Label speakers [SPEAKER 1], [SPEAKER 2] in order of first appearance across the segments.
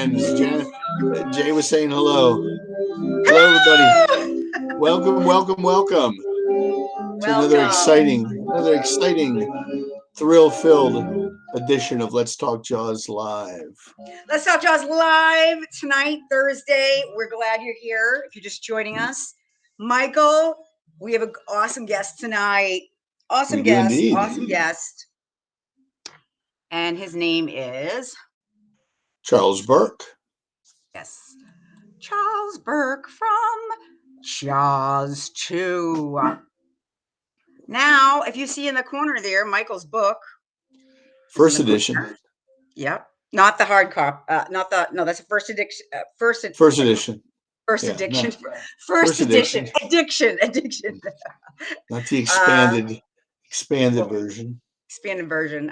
[SPEAKER 1] friends. Jay was saying hello. Hello, everybody. Welcome, welcome, welcome to another exciting, thrill-filled edition of Let's Talk Jaws Live.
[SPEAKER 2] Let's Talk Jaws Live tonight, Thursday. We're glad you're here. If you're just joining us, Michael, we have an awesome guest tonight. Awesome guest. And his name is
[SPEAKER 1] Charles Burke.
[SPEAKER 2] Yes, Charles Burke from Jaws 2. Now, if you see in the corner there, Michael's book.
[SPEAKER 1] First edition.
[SPEAKER 2] Yep. Not the hard copy. That's a first edition. First edition. Addiction.
[SPEAKER 1] Not the expanded version.
[SPEAKER 2] Expanded version.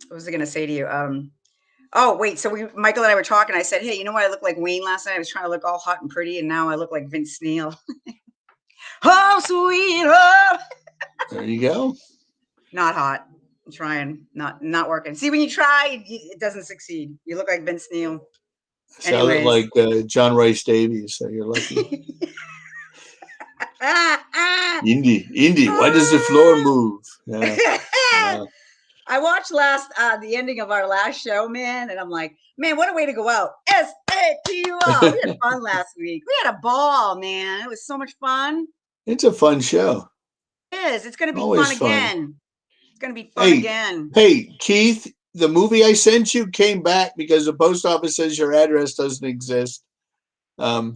[SPEAKER 2] What was I going to say to you? Oh, wait. So Michael and I were talking. I said, hey, you know what? I looked like Wayne last night. I was trying to look all hot and pretty, and now I look like Vince Neil. Oh, sweetheart.
[SPEAKER 1] There you go.
[SPEAKER 2] Not hot. I'm trying. Not working. See, when you try, it doesn't succeed. You look like Vince Neil.
[SPEAKER 1] Sounded like John Rice Davies, so you're lucky. Indy, why does the floor move? Yeah.
[SPEAKER 2] I watched the ending of our last show, man, and I'm like, man, what a way to go out. SATUL. We had fun last week. We had a ball, man. It was so much fun.
[SPEAKER 1] It's a fun show.
[SPEAKER 2] It is. It's going to be
[SPEAKER 1] Always
[SPEAKER 2] fun again. It's going to be fun again.
[SPEAKER 1] Hey, Keith, the movie I sent you came back because the post office says your address doesn't exist. I'll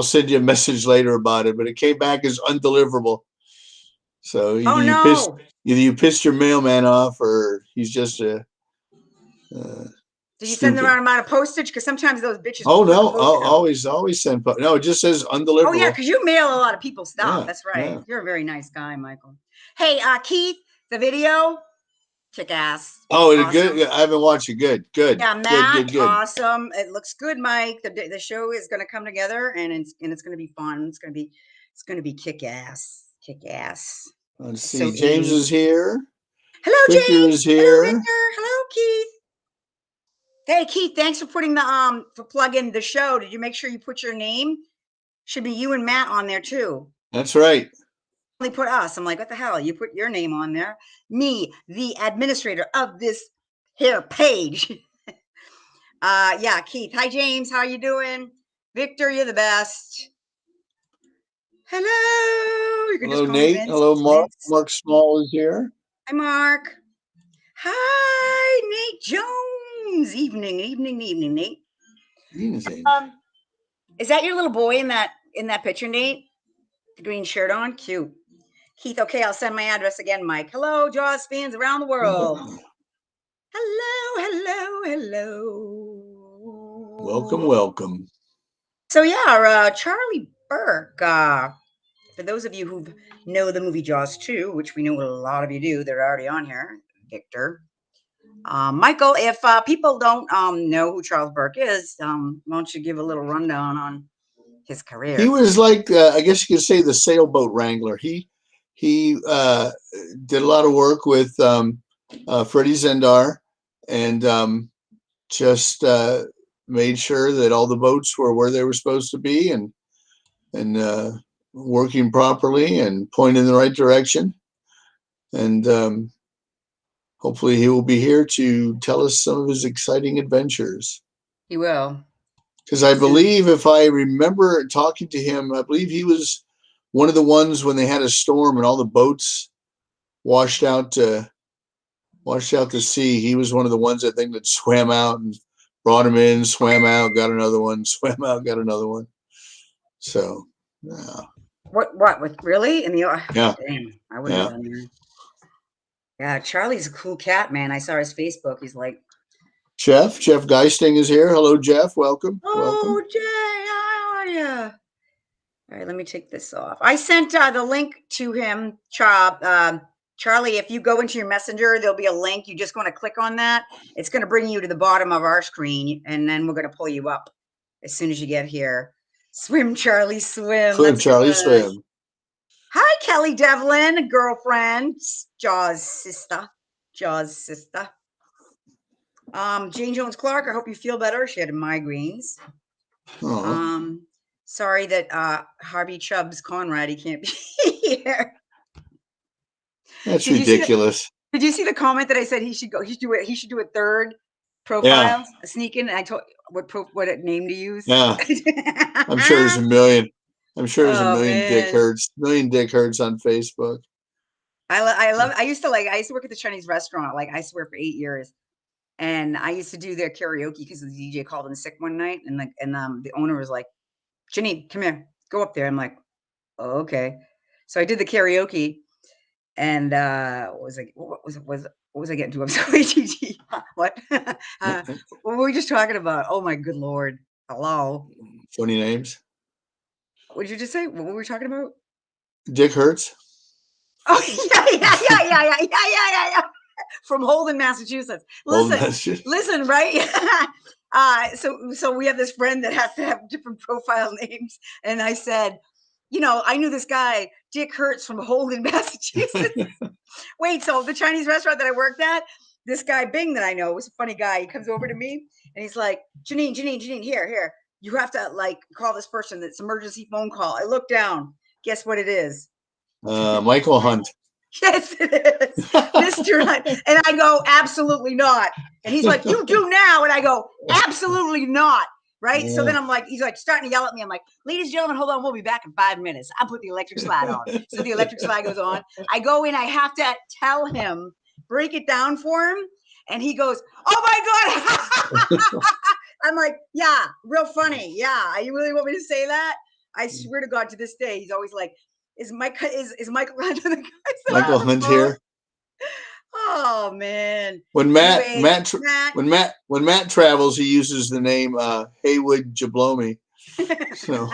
[SPEAKER 1] send you a message later about it, but it came back as undeliverable. So either you pissed your mailman off, or he's just a.
[SPEAKER 2] Did you send the right amount of postage? Because sometimes those bitches.
[SPEAKER 1] Oh no! Always send. No, it just says undeliverable.
[SPEAKER 2] Oh yeah, because you mail a lot of people stuff.
[SPEAKER 1] Yeah,
[SPEAKER 2] that's right.
[SPEAKER 1] Yeah.
[SPEAKER 2] You're a very nice guy, Michael. Hey, Keith, the video, kick ass.
[SPEAKER 1] Oh, it's good. I haven't watched it. Good.
[SPEAKER 2] Yeah, Matt, good. Awesome. It looks good, Mike. The show is going to come together, and it's going to be fun. It's going to be kick ass.
[SPEAKER 1] Let's see. So James is here.
[SPEAKER 2] Hello,
[SPEAKER 1] Victor
[SPEAKER 2] James.
[SPEAKER 1] Is here.
[SPEAKER 2] Hello, Victor. Hello, Keith. Hey, Keith. Thanks for putting for plugging the show. Did you make sure you put your name? Should be you and Matt on there too.
[SPEAKER 1] That's right.
[SPEAKER 2] They put us. I'm like, what the hell? You put your name on there. Me, the administrator of this here page. Yeah, Keith. Hi, James. How you doing? Victor, you're the best. Hello.
[SPEAKER 1] Hello, Nate. Hello, Mark. Mark Small is here.
[SPEAKER 2] Hi, Mark. Hi, Nate Jones. Evening, Nate.
[SPEAKER 1] Evening.
[SPEAKER 2] Is that your little boy in that picture, Nate? The green shirt on? Cute. Keith, okay, I'll send my address again, Mike. Hello, Jaws fans around the world. Hello.
[SPEAKER 1] Welcome.
[SPEAKER 2] So yeah, Charlie Burke. For those of you who know the movie Jaws 2, which we know a lot of you do, they're already on here. Victor. Michael, if people don't know who Charles Burke is, why don't you give a little rundown on his career?
[SPEAKER 1] He was like, I guess you could say, the sailboat wrangler. He did a lot of work with Freddie Zendar, and just made sure that all the boats were where they were supposed to be, and working properly and pointing in the right direction. And hopefully he will be here to tell us some of his exciting adventures.
[SPEAKER 2] He will.
[SPEAKER 1] Because I believe, if I remember talking to him, I believe he was one of the ones when they had a storm and all the boats washed out to sea. He was one of the ones, I think, that swam out and brought him in, swam out, got another one, swam out, got another one. So, yeah.
[SPEAKER 2] What with really? In the
[SPEAKER 1] yeah.
[SPEAKER 2] Damn, I wouldn't have done that. Yeah, Charlie's a cool cat, man. I saw his Facebook. He's like,
[SPEAKER 1] Jeff Geisting is here. Hello, Jeff. Welcome.
[SPEAKER 2] Oh, Jay, how are you? All right, let me take this off. I sent the link to him, Charlie. If you go into your messenger, there'll be a link. You just want to click on that. It's going to bring you to the bottom of our screen, and then we're going to pull you up as soon as you get here. Swim, Charlie, swim.
[SPEAKER 1] Swim, Charlie, swim.
[SPEAKER 2] Hi, Kelly Devlin, girlfriend, Jaws sister. Jane Jones Clark, I hope you feel better. She had migraines.
[SPEAKER 1] Oh,
[SPEAKER 2] Sorry that Harvey Chubbs Conrad, he can't be here.
[SPEAKER 1] that's
[SPEAKER 2] Did you see
[SPEAKER 1] ridiculous.
[SPEAKER 2] Did you see the comment that I said he should go? He should do a third
[SPEAKER 1] Yeah,
[SPEAKER 2] profile, a sneak in. And I told what name to use.
[SPEAKER 1] yeah. I'm sure there's a million. I'm sure there's a
[SPEAKER 2] Oh
[SPEAKER 1] million
[SPEAKER 2] man,
[SPEAKER 1] Dick Hertz on Facebook.
[SPEAKER 2] I love. I used to work at the Chinese restaurant. Like I used to work for 8 years, and I used to do their karaoke because the DJ called in sick one night, and the owner was like, "Janine, come here, go up there." I'm like, oh, "Okay." So I did the karaoke, and what was I getting to? I'm sorry, Gigi. What? What were we just talking about? Oh my good lord! Hello.
[SPEAKER 1] Funny names.
[SPEAKER 2] What did you just say? What were we talking about?
[SPEAKER 1] Dick Hertz.
[SPEAKER 2] Oh yeah. From Holden, Massachusetts.
[SPEAKER 1] Old
[SPEAKER 2] Listen, listen, right? So we have this friend that has to have different profile names, and I said, I knew this guy, Dick Hertz from Holden, Massachusetts. Wait, so the Chinese restaurant that I worked at, this guy Bing that I know was a funny guy. He comes over to me and he's like, Janine, here. You have to call this person. That's emergency phone call. I look down. Guess what it is?
[SPEAKER 1] Michael Hunt.
[SPEAKER 2] Yes, it is. Mr. Hunt. And I go, absolutely not. And he's like, you do now. And I go, absolutely not. Right. So then he's like starting to yell at me. I'm like, ladies and gentlemen, hold on. We'll be back in 5 minutes. I'll put the electric slide on. So the electric slide goes on. I go in. I have to tell him, break it down for him. And he goes, oh my God. I'm like, yeah, real funny. Yeah. You really want me to say that? I swear to God, to this day, he's always like, is Michael Hunt the guy
[SPEAKER 1] Michael Hunt here?
[SPEAKER 2] Oh man!
[SPEAKER 1] When
[SPEAKER 2] Anyway,
[SPEAKER 1] when Matt travels, he uses the name Haywood Jablomi. So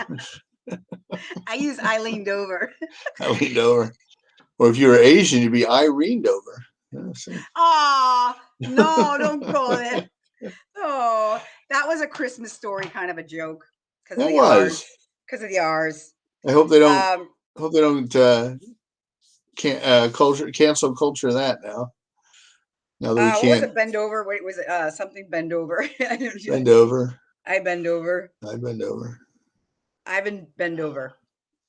[SPEAKER 2] I use Eileen Dover.
[SPEAKER 1] Eileen Dover, or if you were Asian, you'd be Irene Dover.
[SPEAKER 2] Oh no! Don't call it. Oh, that was a Christmas story, kind of a joke because of the R's. Because of the R's.
[SPEAKER 1] I hope they don't. Hope they don't cancel culture that now. Now that we can't.
[SPEAKER 2] What was it? Bend over. Wait, was it something? Bend over.
[SPEAKER 1] Bend over.
[SPEAKER 2] I bend over.
[SPEAKER 1] I bend over.
[SPEAKER 2] Ivan bend over.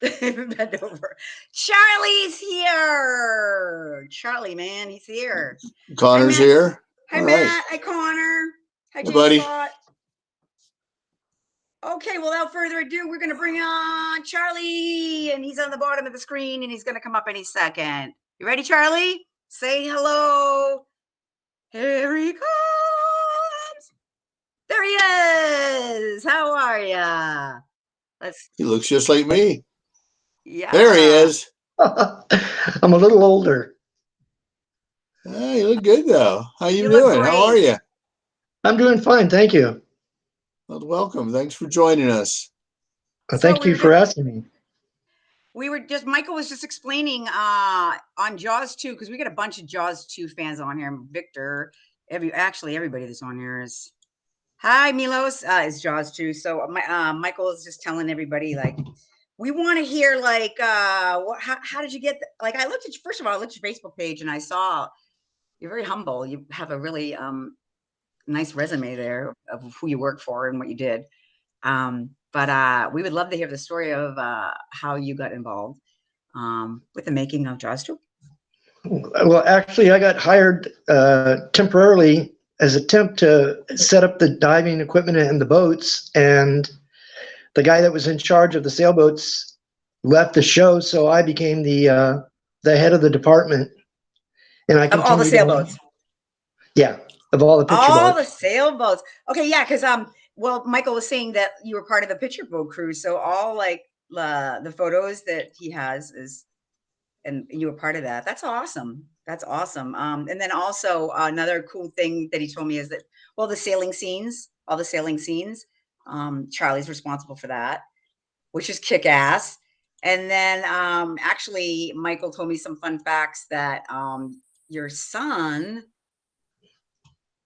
[SPEAKER 2] Bend over. Charlie's here. Charlie, man, he's here.
[SPEAKER 1] Connor's here.
[SPEAKER 2] Hi, Matt. Hi, Connor. Hi,
[SPEAKER 1] buddy.
[SPEAKER 2] Okay, well, without further ado, we're going to bring on Charlie, and he's on the bottom of the screen, and he's going to come up any second. You ready, Charlie? Say hello. Here he comes. There he is. How are ya?
[SPEAKER 1] He looks just like me.
[SPEAKER 2] Yeah.
[SPEAKER 1] There he is.
[SPEAKER 3] I'm a little older.
[SPEAKER 1] You look good, though. How you doing? How are you?
[SPEAKER 3] I'm doing fine, thank you.
[SPEAKER 1] Well, welcome. Thanks for joining us.
[SPEAKER 3] Thank you for asking me.
[SPEAKER 2] Michael was just explaining on Jaws 2, because we got a bunch of Jaws 2 fans on here. Victor, everybody that's on here is. Hi, Milos is Jaws 2. So Michael is just telling everybody, like, we want to hear, like, how did you get, I looked at, first of all, I looked at your Facebook page and I saw you're very humble. You have a really nice resume there of who you work for and what you did. But we would love to hear the story of how you got involved with the making of Jaws 2.
[SPEAKER 3] Well, actually, I got hired temporarily as a temp to set up the diving equipment and the boats. And the guy that was in charge of the sailboats left the show, so I became the head of the department. And I
[SPEAKER 2] of all the sailboats.
[SPEAKER 3] Yeah, of all the picture boats.
[SPEAKER 2] All the sailboats. Okay, yeah, because well, Michael was saying that you were part of the picture boat crew, so all the photos that he has and you were part of that. That's awesome. That's awesome. And then also another cool thing that he told me is that all the sailing scenes, Charlie's responsible for that, which is kick-ass. And then actually, Michael told me some fun facts that your son,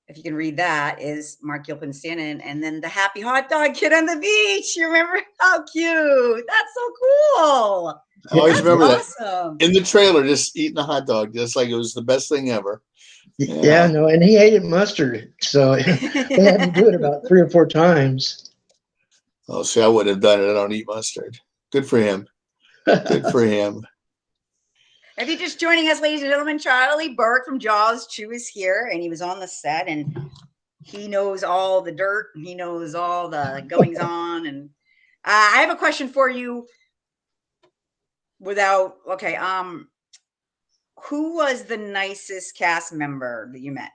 [SPEAKER 2] if you can read that, is Mark Gilpin Stanton, and then the happy hot dog kid on the beach. You remember? How cute. That's so cool.
[SPEAKER 1] I always remember that in the trailer, just eating a hot dog, just like it was the best thing ever.
[SPEAKER 3] Yeah, no, and he hated mustard, so they had to do it about 3 or 4 times.
[SPEAKER 1] Oh, see, I wouldn't have done it. I don't eat mustard. Good for him. Good for him.
[SPEAKER 2] If you're just joining us, ladies and gentlemen, Charlie Burke from Jaws 2 is here, and he was on the set, and he knows all the dirt, and he knows all the goings on. And I have a question for you. Who was the nicest cast member that you met?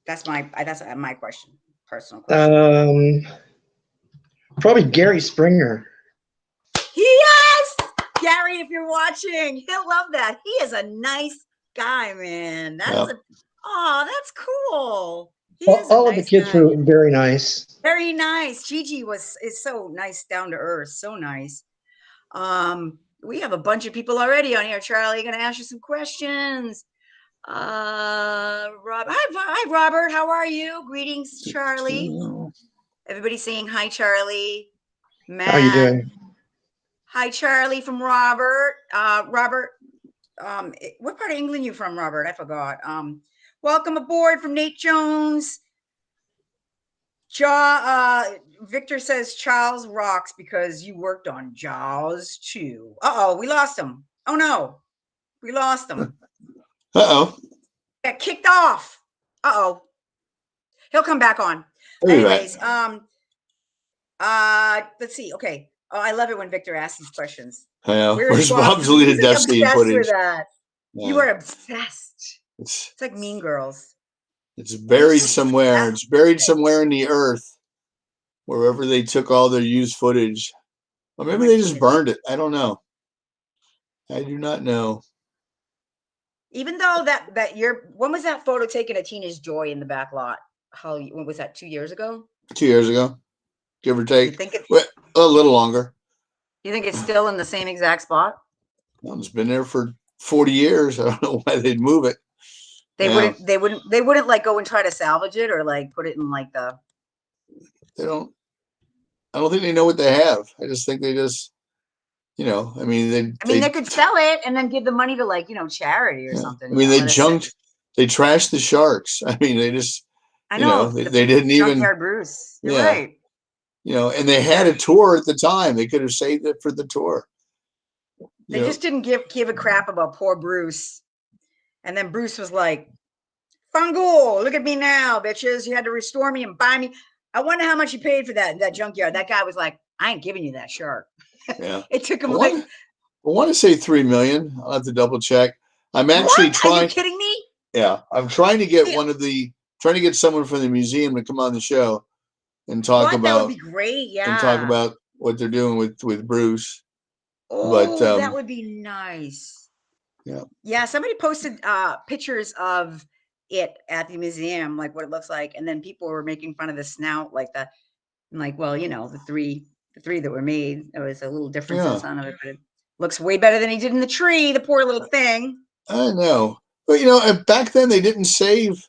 [SPEAKER 2] That's my question, personal question.
[SPEAKER 3] Probably Gary Springer.
[SPEAKER 2] Yes, Gary, if you're watching, he'll love that. He is a nice guy, man. That's cool.
[SPEAKER 3] All of the kids were very nice.
[SPEAKER 2] Very nice. Gigi is so nice, down to earth, so nice. We have a bunch of people already on here. Charlie, gonna ask you some questions. Hi, Robert. How are you? Greetings, Charlie. Everybody saying hi, Charlie. Matt.
[SPEAKER 3] How you doing?
[SPEAKER 2] Hi, Charlie from Robert. Robert, what part of England you from, Robert? I forgot. Welcome aboard from Nate Jones. Victor says Charles rocks because you worked on Jaws too. Uh-oh, we lost him. Oh no, we lost him.
[SPEAKER 1] Uh-oh.
[SPEAKER 2] Got kicked off. Uh-oh. He'll come back on. Anyways, let's see. Okay. Oh, I love it when Victor asks these questions.
[SPEAKER 1] Where's Bob's deleted death scene footage?
[SPEAKER 2] With that. Yeah. You are obsessed. It's like Mean Girls.
[SPEAKER 1] It's buried somewhere. It's buried somewhere in the earth, wherever they took all their used footage. Or maybe they just burned it. I don't know. I do not know.
[SPEAKER 2] Even though when was that photo taken of Teenage Joy in the back lot? When was that? 2 years ago?
[SPEAKER 1] 2 years ago, give or take.
[SPEAKER 2] You think
[SPEAKER 1] a little longer.
[SPEAKER 2] You think it's still in the same exact spot?
[SPEAKER 1] Well, it's been there for 40 years. I don't know why they'd move it.
[SPEAKER 2] They wouldn't like go and try to salvage it or like put it in like the.
[SPEAKER 1] I don't think they know what they have. I just think they just, I mean,
[SPEAKER 2] they could sell it and then give the money to like, charity or something.
[SPEAKER 1] I mean, they trashed the sharks. I mean, they just,
[SPEAKER 2] I know
[SPEAKER 1] they didn't even.
[SPEAKER 2] Junkyard Bruce. You're right.
[SPEAKER 1] And they had a tour at the time. They could have saved it for the tour.
[SPEAKER 2] They just didn't give a crap about poor Bruce. And then Bruce was like, Fungal, look at me now, bitches. You had to restore me and buy me. I wonder how much you paid for that junkyard. That guy was like, I ain't giving you that shark.
[SPEAKER 1] Yeah.
[SPEAKER 2] It took him
[SPEAKER 1] I want to say $3 million. I'll have to double check. I'm actually trying.
[SPEAKER 2] Are you kidding me?
[SPEAKER 1] Yeah. I'm trying to get trying to get someone from the museum to come on the show and talk about.
[SPEAKER 2] That would be great. Yeah.
[SPEAKER 1] And talk about what they're doing with Bruce.
[SPEAKER 2] Oh, but that would be nice.
[SPEAKER 1] Yeah. Yeah.
[SPEAKER 2] Somebody posted pictures of it at the museum, like what it looks like, and then people were making fun of the snout, the three that were made. There was a little difference in the sound of it, but it looks way better than he did in the tree. The poor little thing.
[SPEAKER 1] I know, but back then they didn't save.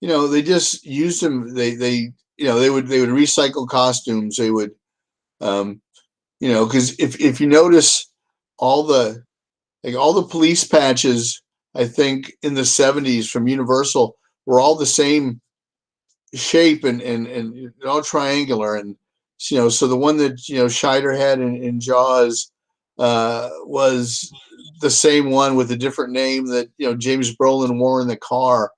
[SPEAKER 1] They just used them. They would recycle costumes. They would, because if you notice all the police patches, I think in the 70s from Universal were all the same shape and all triangular. And, so the one that, Scheider had in Jaws was the same one with a different name that, James Brolin wore in the car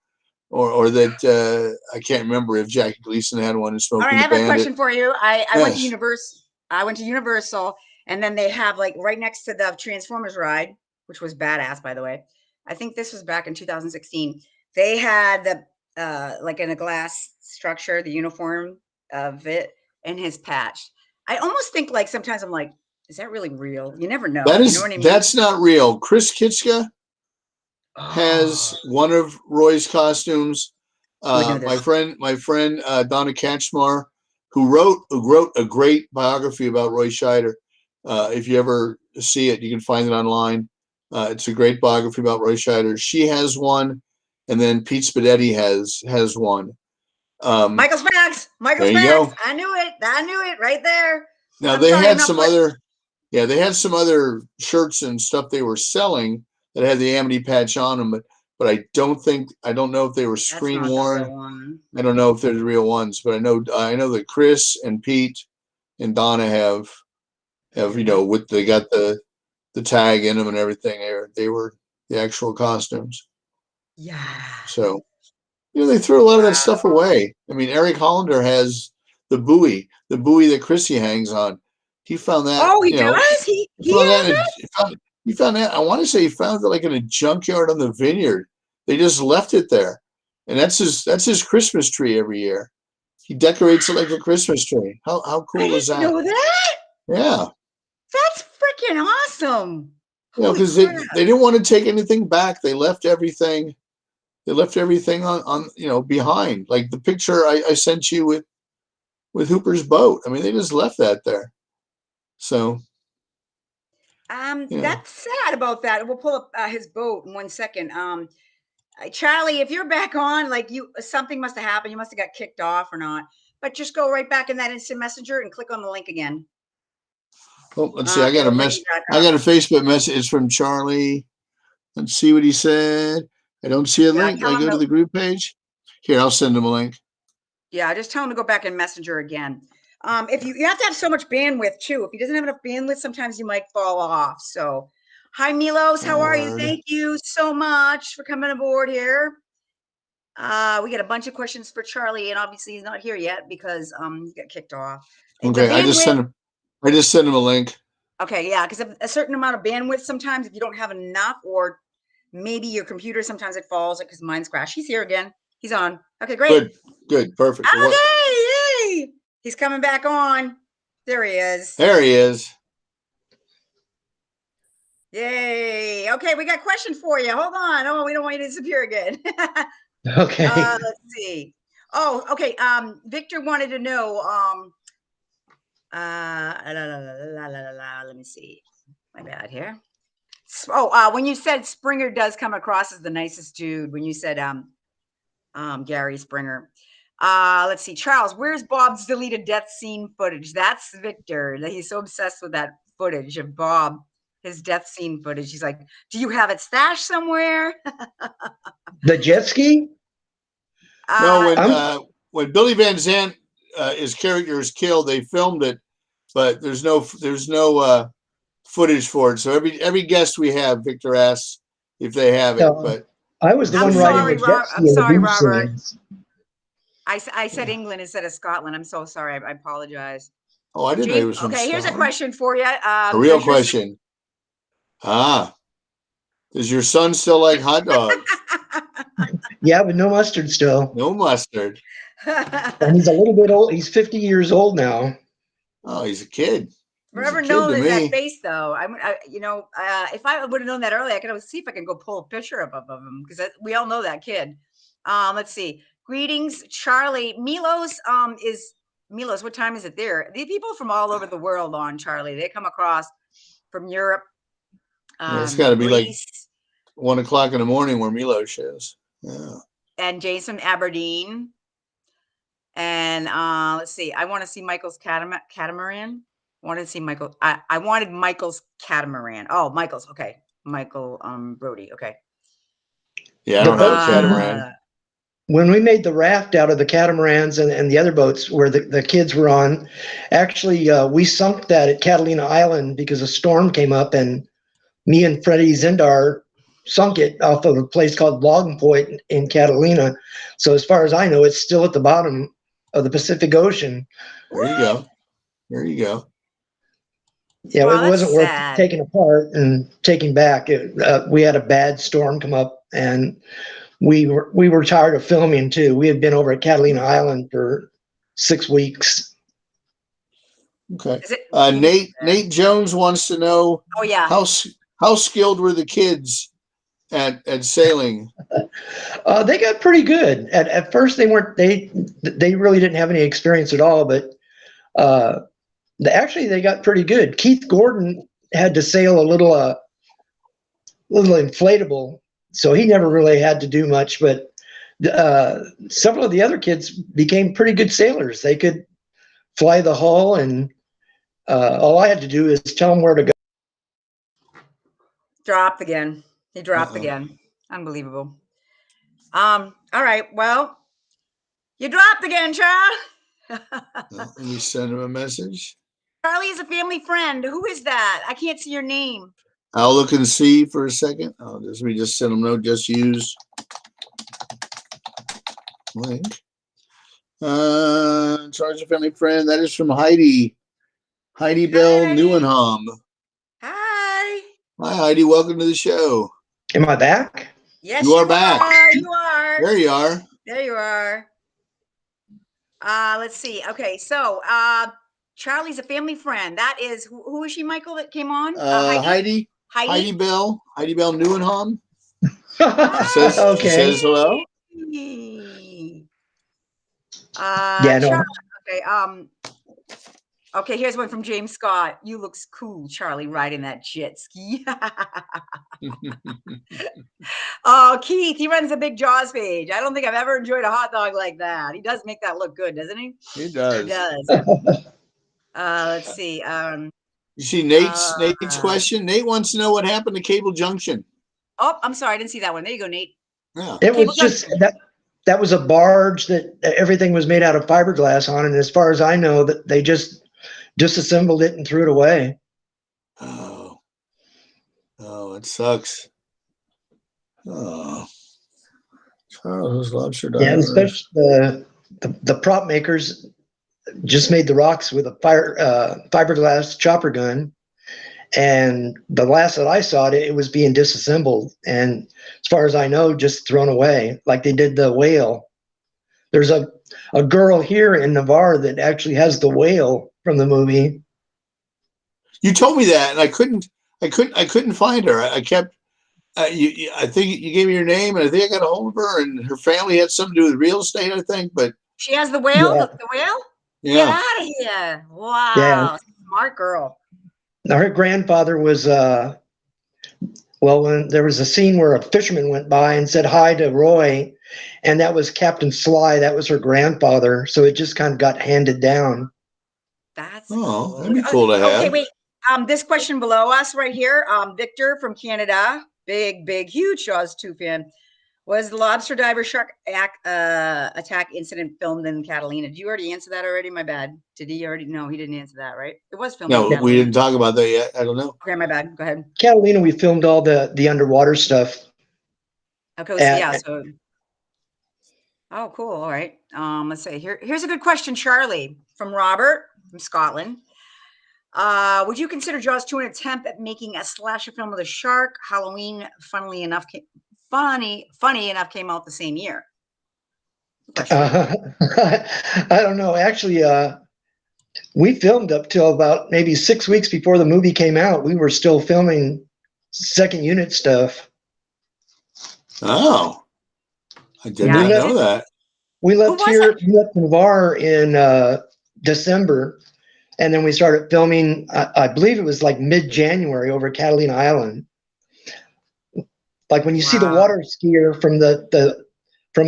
[SPEAKER 1] or that I can't remember if Jackie Gleason had one in Smoking the Bandit.
[SPEAKER 2] All right, I have a question for you. I went to Universal and then they have right next to the Transformers ride, which was badass, by the way. I think this was back in 2016. They had the in a glass structure, the uniform of it and his patch. I almost think sometimes I'm like, is that really real? You never know.
[SPEAKER 1] That is,
[SPEAKER 2] you know what I mean?
[SPEAKER 1] That's not real. Chris Kitschka has one of Roy's costumes. My friend Donna Katchmar, who wrote a great biography about Roy Scheider. If you ever see it, you can find it online. It's a great biography about Roy Scheider. She has one, and then Pete Spidetti has one.
[SPEAKER 2] Michael Spax. I knew it right there.
[SPEAKER 1] Now they had some other shirts and stuff they were selling that had the Amity patch on them, but but I don't know if they were
[SPEAKER 2] That's
[SPEAKER 1] screen
[SPEAKER 2] not the
[SPEAKER 1] worn.
[SPEAKER 2] real one.
[SPEAKER 1] I don't know if they're the real ones, but I know that Chris and Pete and Donna have they got the tag in them and everything. They were the actual costumes.
[SPEAKER 2] Yeah.
[SPEAKER 1] So they threw a lot of that stuff
[SPEAKER 2] Wow.
[SPEAKER 1] away. I mean, Eric Hollander has the buoy that Chrissy hangs on. He found that.
[SPEAKER 2] Oh, he does? He
[SPEAKER 1] found
[SPEAKER 2] has
[SPEAKER 1] that.
[SPEAKER 2] it?
[SPEAKER 1] He found that. I want to say he found it like in a junkyard on the vineyard. They just left it there, and that's his Christmas tree every year. He decorates it like a Christmas tree. How cool
[SPEAKER 2] I
[SPEAKER 1] is
[SPEAKER 2] didn't
[SPEAKER 1] that?
[SPEAKER 2] know that.
[SPEAKER 1] Yeah.
[SPEAKER 2] That's freaking awesome. Holy
[SPEAKER 1] Because
[SPEAKER 2] crap.
[SPEAKER 1] they didn't want to take anything back. They left everything. They left everything on behind. Like the picture I sent you with Hooper's boat. I mean, they just left that there. So
[SPEAKER 2] That's sad about that. We'll pull up his boat in 1 second. Charlie, if you're back on, like something must have happened. You must have got kicked off or not. But just go right back in that instant messenger and click on the link again.
[SPEAKER 1] Oh, let's see. I got a message. I got a Facebook message. It's from Charlie. Let's see what he said. I don't see a link. I go to the group page. Here, I'll send him a link.
[SPEAKER 2] Yeah, just tell him to go back in Messenger again. If you have to have so much bandwidth too. If he doesn't have enough bandwidth, sometimes you might fall off. So, hi Milos, how are you? Thank you so much for coming aboard here. We got a bunch of questions for Charlie, and obviously he's not here yet because he got kicked off.
[SPEAKER 1] Okay, I just sent him a link.
[SPEAKER 2] Okay, yeah, because a certain amount of bandwidth sometimes if you don't have enough, or maybe your computer sometimes it falls because mine's crashed. He's here again. He's on. Okay, great.
[SPEAKER 1] Good, perfect.
[SPEAKER 2] Okay, yay! He's coming back on. There he is.
[SPEAKER 1] There he is.
[SPEAKER 2] Yay. Okay, we got a question for you. Hold on. Oh, we don't want you to disappear again.
[SPEAKER 3] Okay.
[SPEAKER 2] Let's see. Oh, okay. Victor wanted to know. Let me see. My bad here. When you said Springer does come across as the nicest dude, when you said Gary Springer. Let's see. Charles, where's Bob's deleted death scene footage? That's Victor. He's so obsessed with that footage of Bob, his death scene footage. He's like, do you have it stashed somewhere?
[SPEAKER 3] The jet ski?
[SPEAKER 1] No, when Billy Van Zandt, his character is killed, they filmed it, but there's no footage for it. So every guest we have, Victor asks if they have it, but
[SPEAKER 3] I was the one riding the jet ski.
[SPEAKER 2] I'm sorry, Robert. I said England instead of Scotland. I'm so sorry. I apologize.
[SPEAKER 1] Oh, I didn't know it was from Scotland.
[SPEAKER 2] Here's a question for you.
[SPEAKER 1] A real question. Does your son still like hot dogs?
[SPEAKER 3] Yeah, but no mustard still.
[SPEAKER 1] No mustard.
[SPEAKER 3] And he's a little bit old. He's 50 years old now.
[SPEAKER 1] Oh, he's a kid.
[SPEAKER 2] Forever known that face, though. If I would have known that early, I could always see if I can go pull a picture up of him because we all know that kid. Let's see. Greetings, Charlie. Milos Milos. What time is it there? The people from all over the world on Charlie. They come across from Europe.
[SPEAKER 1] It's got to be like 1 o'clock in the morning where Milos is. Yeah.
[SPEAKER 2] And Jason Aberdeen. And let's see. I want to see Michael's catamaran. I wanted to see Michael. I wanted Michael's catamaran. Oh, Michael's. Okay. Michael Brody. Okay.
[SPEAKER 1] Yeah, I don't have a catamaran.
[SPEAKER 3] When we made the raft out of the catamarans and the other boats where the kids were on, actually, we sunk that at Catalina Island because a storm came up and me and Freddie Zindar sunk it off of a place called Logan Point in Catalina. So as far as I know, it's still at the bottom of the Pacific Ocean.
[SPEAKER 1] There you go. There you go.
[SPEAKER 3] Yeah, it wasn't worth taking apart and taking back. We had a bad storm come up and we were tired of filming too. We had been over at Catalina Island for 6 weeks.
[SPEAKER 1] Okay. Nate Jones wants to know.
[SPEAKER 2] Oh yeah.
[SPEAKER 1] How skilled were the kids at sailing?
[SPEAKER 3] They got pretty good. At first, they weren't. They really didn't have any experience at all. But actually, they got pretty good. Keith Gordon had to sail a little inflatable, so he never really had to do much. But several of the other kids became pretty good sailors. They could fly the hull, and all I had to do is tell them where to go.
[SPEAKER 2] Dropped again. He dropped again. Unbelievable. All right. Well, you dropped again, Charlie.
[SPEAKER 1] Let me send him a message.
[SPEAKER 2] Charlie is a family friend. Who is that? I can't see your name.
[SPEAKER 1] I'll look and see for a second. Let me just send him a note. Just use link. Charge a family friend. That is from Heidi. Heidi Bell Neuenham.
[SPEAKER 2] Hi.
[SPEAKER 1] Hi, Heidi. Welcome to the show.
[SPEAKER 3] Am I back?
[SPEAKER 2] Yes,
[SPEAKER 1] you are back.
[SPEAKER 2] You are.
[SPEAKER 1] There you are.
[SPEAKER 2] There you are. Let's see. Okay, so Charlie's a family friend. That is who is she, Michael, that came on?
[SPEAKER 1] Heidi.
[SPEAKER 2] Heidi.
[SPEAKER 1] Heidi Bell Neuenham.
[SPEAKER 3] Okay.
[SPEAKER 1] She says hello.
[SPEAKER 3] Yeah, no.
[SPEAKER 2] Okay. Okay, here's one from James Scott. You looks cool, Charlie, riding that jet ski. Oh, Keith, he runs a big Jaws page. I don't think I've ever enjoyed a hot dog like that. He does make that look good, doesn't he?
[SPEAKER 1] He does.
[SPEAKER 2] He does. Let's see.
[SPEAKER 1] You see Nate's question? Nate wants to know what happened to Cable Junction.
[SPEAKER 2] Oh, I'm sorry. I didn't see that one. There you go, Nate.
[SPEAKER 1] Yeah.
[SPEAKER 3] It was just that was a barge that everything was made out of fiberglass on. And as far as I know, that they just disassembled it and threw it away.
[SPEAKER 1] Oh, it sucks. Oh, Charles Lobster Diver.
[SPEAKER 3] Yeah, especially the prop makers just made the rocks with a fiberglass chopper gun. And the last that I saw it was being disassembled. And as far as I know, just thrown away like they did the whale. There's a girl here in Navarre that actually has the whale from the movie.
[SPEAKER 1] You told me that, and I couldn't find her. I kept. I think you gave me your name, and I think I got a hold of her, and her family had something to do with real estate, I think. But
[SPEAKER 2] she has the whale.
[SPEAKER 3] Yeah.
[SPEAKER 2] The whale.
[SPEAKER 1] Yeah.
[SPEAKER 2] Get out of here! Wow,
[SPEAKER 3] Yeah.
[SPEAKER 2] Smart girl.
[SPEAKER 3] Now, her grandfather was when there was a scene where a fisherman went by and said hi to Roy, and that was Captain Sly. That was her grandfather. So it just kind of got handed down.
[SPEAKER 2] That's
[SPEAKER 1] cool. That'd be cool to have.
[SPEAKER 2] Okay, wait. This question below us right here, Victor from Canada, big, huge Jaws 2 fan. Was the lobster diver shark attack incident filmed in Catalina? Did you already answer that already? My bad. Did he already? No, he didn't answer that, right? It was filmed.
[SPEAKER 1] No,
[SPEAKER 2] in
[SPEAKER 1] we didn't talk about that yet. I don't know.
[SPEAKER 2] Okay, my bad. Go ahead.
[SPEAKER 3] Catalina, we filmed all the underwater stuff.
[SPEAKER 2] Okay, so oh, cool. All right. Let's see. Here's a good question, Charlie, from Robert from Scotland. Would you consider Jaws 2 an attempt at making a slasher film with a shark? Halloween, funny enough, came out the same year.
[SPEAKER 3] I don't know. Actually, we filmed up till about maybe 6 weeks before the movie came out. We were still filming second unit stuff.
[SPEAKER 1] Oh, I did not know that.
[SPEAKER 3] We left Navarre in December, and then we started filming. I believe it was like mid-January over Catalina Island. Like when you see the water skier from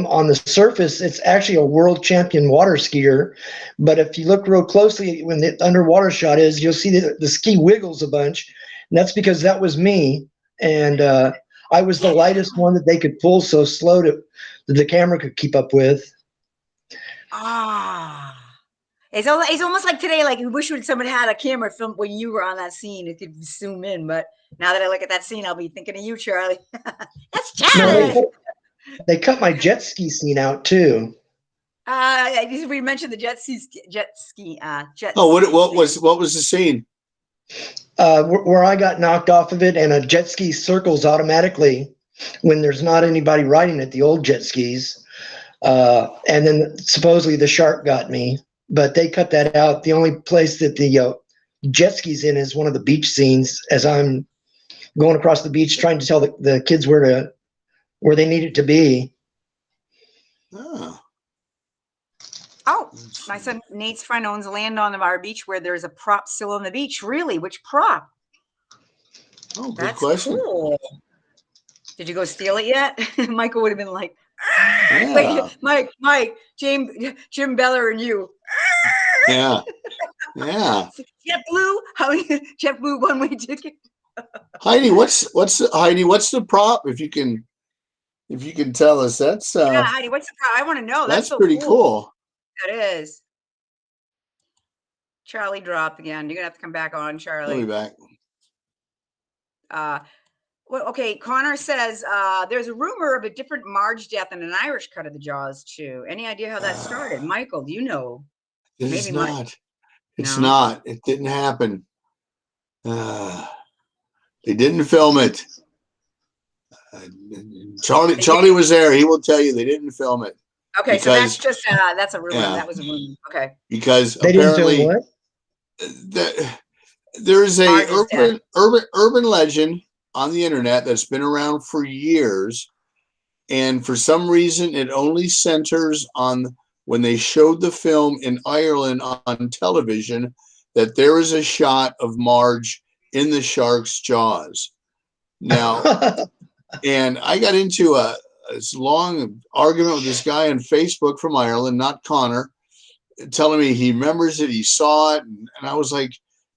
[SPEAKER 3] on the surface, it's actually a world champion water skier. But if you look real closely, when the underwater shot is, you'll see the ski wiggles a bunch. And that's because that was me. And I was the lightest one that they could pull so slow that the camera could keep up with.
[SPEAKER 2] It's almost like today, like you wish someone had a camera film when you were on that scene. It could zoom in, but now that I look at that scene, I'll be thinking of you, Charlie. That's Charlie.
[SPEAKER 3] No, they cut my jet ski scene out too.
[SPEAKER 2] We mentioned the jet ski.
[SPEAKER 1] What was the scene?
[SPEAKER 3] Where I got knocked off of it, and a jet ski circles automatically when there's not anybody riding it. The old jet skis, and then supposedly the shark got me, but they cut that out. The only place that the jet skis in is one of the beach scenes as I'm going across the beach trying to tell the kids where they needed to be.
[SPEAKER 2] Oh, my son Nate's friend owns land on our beach where there's a prop still on the beach. Really? Which prop?
[SPEAKER 1] Oh, good question.
[SPEAKER 2] Cool. Did you go steal it yet? Michael would have been like,
[SPEAKER 1] yeah.
[SPEAKER 2] Wait, Mike, Jim Beller and you.
[SPEAKER 1] Yeah.
[SPEAKER 2] JetBlue? JetBlue one-way ticket.
[SPEAKER 1] Heidi, what's the prop? If you can if you can tell us, that's
[SPEAKER 2] Yeah, Heidi, what's the I want to know. That's
[SPEAKER 1] that's
[SPEAKER 2] so
[SPEAKER 1] pretty cool.
[SPEAKER 2] That is. Charlie dropped again. You're gonna have to come back on,
[SPEAKER 1] He'll
[SPEAKER 2] Charlie.
[SPEAKER 1] be back.
[SPEAKER 2] Well, okay, Connor says there's a rumor of a different Marge death and an Irish cut of the Jaws too. Any idea how that started? Michael, do you know?
[SPEAKER 1] It's
[SPEAKER 2] Maybe
[SPEAKER 1] not. It's
[SPEAKER 2] No?
[SPEAKER 1] not. It didn't happen. They didn't film it. Charlie was there. He will tell you they didn't film it.
[SPEAKER 2] Okay, so that's just that's a rumor.
[SPEAKER 1] Yeah.
[SPEAKER 2] That was a rumor. Okay.
[SPEAKER 1] Because
[SPEAKER 3] They
[SPEAKER 1] apparently
[SPEAKER 3] didn't film what?
[SPEAKER 1] there is a
[SPEAKER 2] Marge's death.
[SPEAKER 1] urban legend on the internet that's been around for years, and for some reason it only centers on when they showed the film in Ireland on television, that there is a shot of Marge in the shark's jaws. Now, and I got into this long argument with this guy on Facebook from Ireland, not Connor, telling me he remembers it, he saw it, and I was like,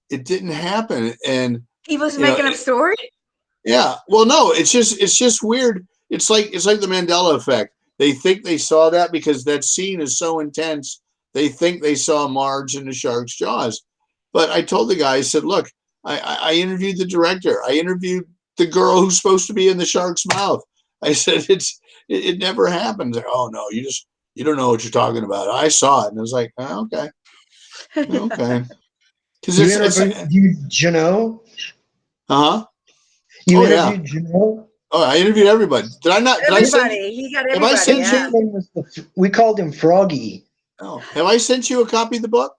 [SPEAKER 1] it didn't happen. And
[SPEAKER 2] He was making up story?
[SPEAKER 1] Yeah. Well, no, it's just weird. It's like the Mandela effect. They think they saw that because that scene is so intense. They think they saw Marge in the shark's jaws. But I told the guy, I said, look, I interviewed the director. I interviewed the girl who's supposed to be in the shark's mouth. I said, it never happened. Like, oh no, you don't know what you're talking about. I saw it. And I was like, oh, okay. Okay. Because
[SPEAKER 3] you interviewed Janot?
[SPEAKER 1] Uh-huh.
[SPEAKER 3] You interviewed Janot?
[SPEAKER 1] Oh, I interviewed everybody. Did I not?
[SPEAKER 2] Everybody. He got everybody.
[SPEAKER 1] Have I sent
[SPEAKER 3] you? We called him Froggy.
[SPEAKER 1] Oh, have I sent you a copy of the book?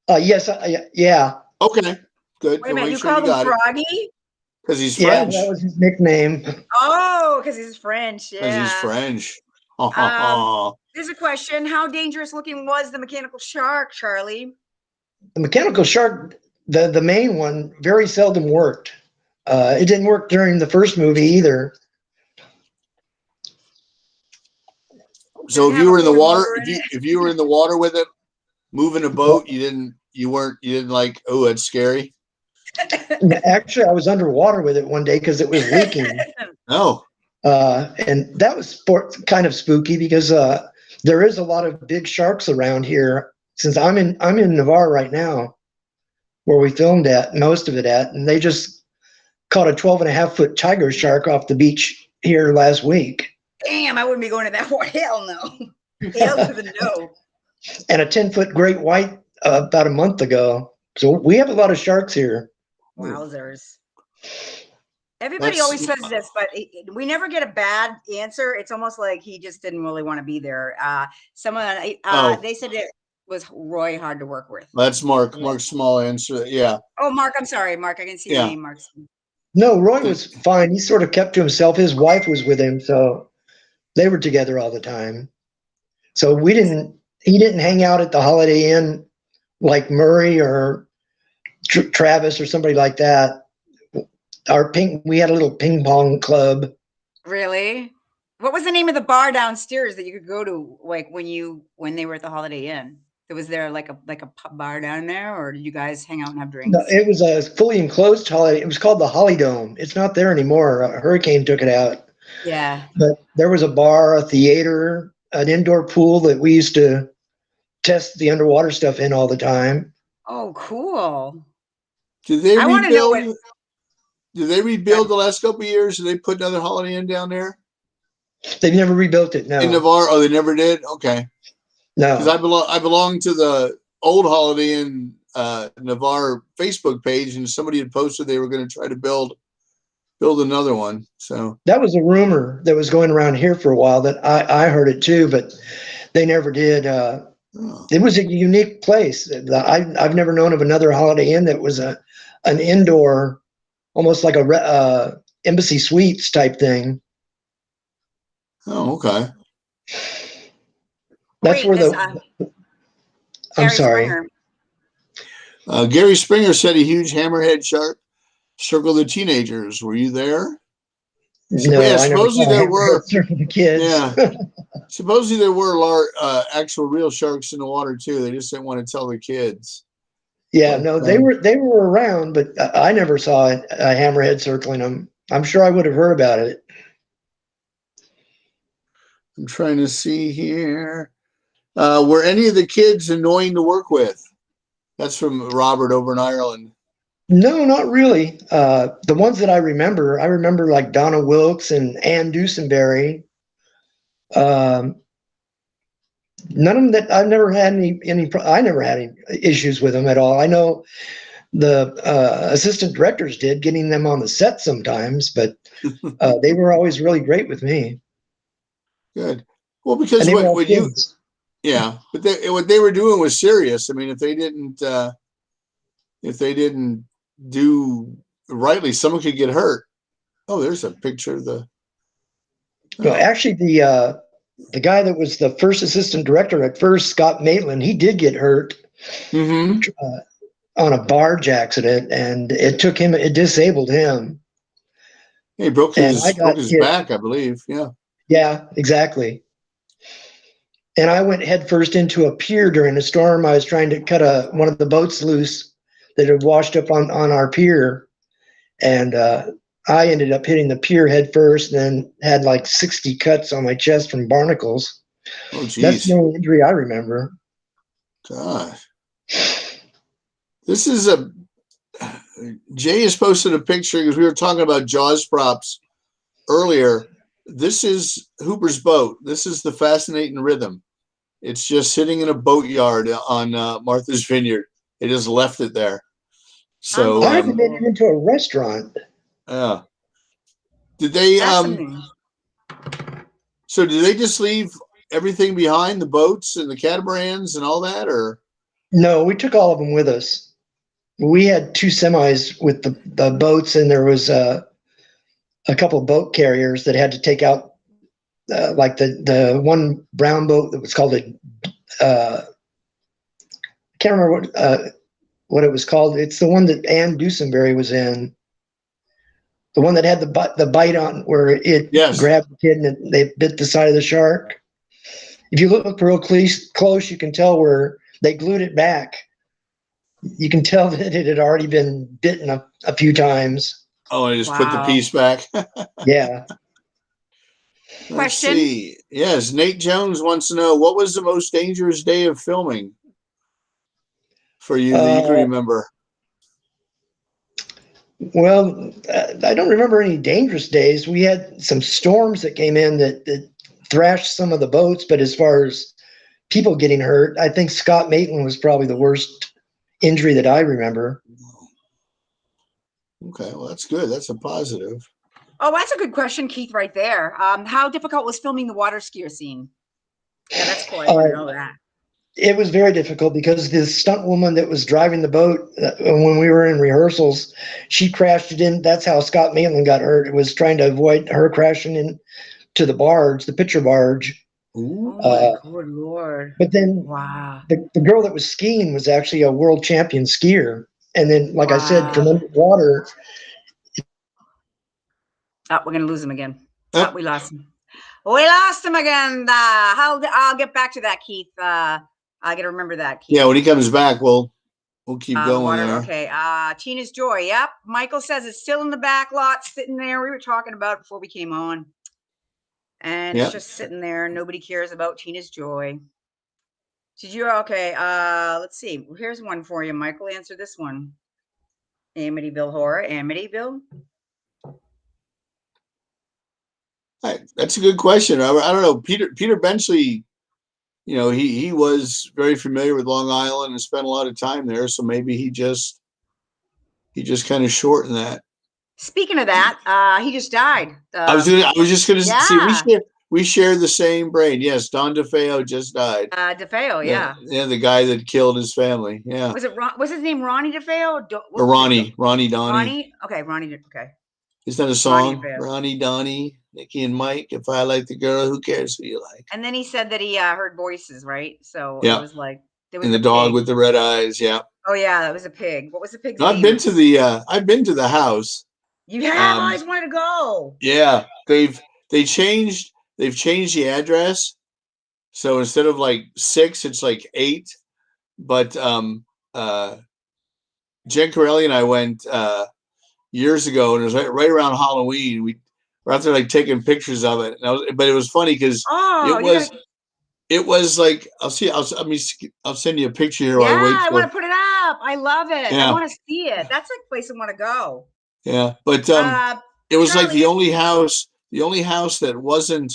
[SPEAKER 3] Yes. Yeah.
[SPEAKER 1] Okay. Good.
[SPEAKER 2] Wait a minute. You called him Froggy?
[SPEAKER 1] Because he's French.
[SPEAKER 3] Yeah, that was his nickname.
[SPEAKER 2] Oh, because he's French. Yeah.
[SPEAKER 1] Because he's French.
[SPEAKER 2] There's a question. How dangerous looking was the mechanical shark, Charlie?
[SPEAKER 3] The mechanical shark, the main one, very seldom worked. It didn't work during the first movie either.
[SPEAKER 1] So if you were in the water, if you were in the water with it, moving a boat, you didn't like, oh, that's scary.
[SPEAKER 3] Actually, I was underwater with it one day because it was leaking.
[SPEAKER 1] Oh.
[SPEAKER 3] And that was kind of spooky because there is a lot of big sharks around here. Since I'm in Navarre right now, where we filmed most of it at, and they just caught a 12.5-foot tiger shark off the beach here last week.
[SPEAKER 2] Damn, I wouldn't be going to that one. Hell no. Hell to the no.
[SPEAKER 3] And a 10-foot great white about a month ago. So we have a lot of sharks here.
[SPEAKER 2] Wowzers. Everybody always says this, but we never get a bad answer. It's almost like he just didn't really want to be there. They said it was Roy hard to work with.
[SPEAKER 1] That's Mark. Yeah. Mark's small answer. Yeah.
[SPEAKER 2] Oh, Mark, I'm sorry, Mark. I can see the name, Mark.
[SPEAKER 3] No, Roy was fine. He sort of kept to himself. His wife was with him, so they were together all the time. So he didn't hang out at the Holiday Inn like Murray or Travis or somebody like that. We had a little ping pong club.
[SPEAKER 2] Really? What was the name of the bar downstairs that you could go to, like when they were at the Holiday Inn? Was there like a pub bar down there, or did you guys hang out and have drinks?
[SPEAKER 3] No, it was a fully enclosed holiday. It was called the Holly Dome. It's not there anymore. A hurricane took it out.
[SPEAKER 2] Yeah.
[SPEAKER 3] But there was a bar, a theater, an indoor pool that we used to test the underwater stuff in all the time.
[SPEAKER 2] Oh, cool.
[SPEAKER 1] Did they rebuild the last couple of years? Did they put another Holiday Inn down there?
[SPEAKER 3] They've never rebuilt it. No.
[SPEAKER 1] In Navarre? Oh, they never did. Okay.
[SPEAKER 3] No.
[SPEAKER 1] Because I belong to the old Holiday Inn Navarre Facebook page, and somebody had posted they were going to try to build another one. So
[SPEAKER 3] that was a rumor that was going around here for a while. That I heard it too, but they never did. It was a unique place. I've never known of another Holiday Inn that was an indoor, almost like a embassy suites type thing.
[SPEAKER 1] Oh, okay.
[SPEAKER 3] That's where I'm sorry.
[SPEAKER 1] Gary Springer said a huge hammerhead shark circled the teenagers. Were you there?
[SPEAKER 3] No,
[SPEAKER 1] yeah, supposedly there were.
[SPEAKER 3] The kids.
[SPEAKER 1] Yeah, supposedly there were actual real sharks in the water too. They just didn't want to tell the kids.
[SPEAKER 3] Yeah, no, they were around, but I never saw a hammerhead circling them. I'm sure I would have heard about it.
[SPEAKER 1] I'm trying to see here. Were any of the kids annoying to work with? That's from Robert over in Ireland.
[SPEAKER 3] No, not really. The ones that I remember like Donna Wilkes and Ann Dusenberry. None of them that I've never had I never had any issues with them at all. I know the assistant directors did, getting them on the set sometimes, but they were always really great with me.
[SPEAKER 1] Good. Well, because
[SPEAKER 3] And they were all
[SPEAKER 1] what you,
[SPEAKER 3] kids.
[SPEAKER 1] yeah, but what they were doing was serious. I mean, if they didn't do rightly, someone could get hurt. Oh, there's a picture of the.
[SPEAKER 3] No, actually, the guy that was the first assistant director at first, Scott Maitland, he did get hurt
[SPEAKER 1] Mm-hmm.
[SPEAKER 3] on a barge accident, and it disabled him.
[SPEAKER 1] He broke
[SPEAKER 3] And I got
[SPEAKER 1] his
[SPEAKER 3] hit.
[SPEAKER 1] back, I believe. Yeah.
[SPEAKER 3] Yeah, exactly. And I went headfirst into a pier during a storm. I was trying to cut one of the boats loose that had washed up on our pier, and I ended up hitting the pier head first, and then had like 60 cuts on my chest from barnacles.
[SPEAKER 1] Oh, geez.
[SPEAKER 3] That's the only injury I remember.
[SPEAKER 1] Gosh. This is Jay has posted a picture because we were talking about Jaws props earlier. This is Hooper's boat. This is the Fascinating Rhythm. It's just sitting in a boatyard on Martha's Vineyard. They just left it there. So
[SPEAKER 3] I even made it into a restaurant.
[SPEAKER 1] Yeah. Did they
[SPEAKER 2] Fascinating.
[SPEAKER 1] so did they just leave everything behind, the boats and the catamarans and all that, or?
[SPEAKER 3] No, we took all of them with us. We had 2 semis with the boats, and there was a couple of boat carriers that had to take out like the one brown boat that was called I can't remember what it was called. It's the one that Ann Dusenberry was in. The one that had the bite on where it grabbed the kid and they bit the side of the shark. If you look real close, you can tell where they glued it back. You can tell that it had already been bitten a few times.
[SPEAKER 1] Oh, I just put the piece back.
[SPEAKER 3] Yeah.
[SPEAKER 2] Question.
[SPEAKER 1] Let's see. Yes, Nate Jones wants to know, what was the most dangerous day of filming for you that you can remember?
[SPEAKER 3] Well, I don't remember any dangerous days. We had some storms that came in that thrashed some of the boats, but as far as people getting hurt, I think Scott Maitland was probably the worst injury that I remember.
[SPEAKER 1] Okay, well, that's good. That's a positive.
[SPEAKER 2] Oh, that's a good question, Keith, right there. How difficult was filming the water skier scene? Yeah, that's cool. I didn't know that.
[SPEAKER 3] It was very difficult because the stunt woman that was driving the boat when we were in rehearsals, she crashed it in. That's how Scott Maitland got hurt. It was trying to avoid her crashing into the barge, the picture barge.
[SPEAKER 2] Oh my good Lord.
[SPEAKER 3] But then
[SPEAKER 2] wow.
[SPEAKER 3] The girl that was skiing was actually a world champion skier. And then, like I said, from underwater.
[SPEAKER 2] Oh, we're going to lose him again. Oh, we lost him. We lost him again. I'll get back to that, Keith. I got to remember that, Keith.
[SPEAKER 1] Yeah, when he comes back, we'll keep going there.
[SPEAKER 2] Okay. Tina's Joy. Yep. Michael says it's still in the back lot, sitting there. We were talking about it before we came on. And it's just sitting there. Nobody cares about Tina's Joy. Did you? Okay. Let's see. Here's one for you, Michael. Answer this one. Amityville Horror. Amityville.
[SPEAKER 1] That's a good question. I don't know. Peter Benchley, you know, he was very familiar with Long Island and spent a lot of time there. So maybe he just kind of shortened that.
[SPEAKER 2] Speaking of that, he just died.
[SPEAKER 1] I was just gonna see we share the same brain. Yes, Don DeFeo just died.
[SPEAKER 2] DeFeo, yeah.
[SPEAKER 1] Yeah, the guy that killed his family. Yeah.
[SPEAKER 2] Was his name Ronnie DeFeo?
[SPEAKER 1] Or Ronnie Donnie.
[SPEAKER 2] Ronnie? Okay, Ronnie. Okay.
[SPEAKER 1] Is that a song? Ronnie Donnie, Nikki and Mike. If I like the girl, who cares who you like?
[SPEAKER 2] And then he said that he heard voices, right? So it was like there was
[SPEAKER 1] and the dog with the red eyes. Yeah.
[SPEAKER 2] Oh yeah, that was a pig. What was the pig's
[SPEAKER 1] name? I've been to the house.
[SPEAKER 2] You have? I just wanted to go.
[SPEAKER 1] Yeah, they've changed the address, so instead of like 6, it's like 8. But Jen Corelli and I went years ago, and it was right around Halloween. we're out there like taking pictures of it. But it was funny because
[SPEAKER 2] Oh,
[SPEAKER 1] it was like I'll send you a picture here while I wait
[SPEAKER 2] I
[SPEAKER 1] for.
[SPEAKER 2] want to put it up. I love it. I
[SPEAKER 1] Yeah.
[SPEAKER 2] want to see it. That's like a place I want to go.
[SPEAKER 1] Yeah, but it was like
[SPEAKER 2] Charlie,
[SPEAKER 1] the only house that wasn't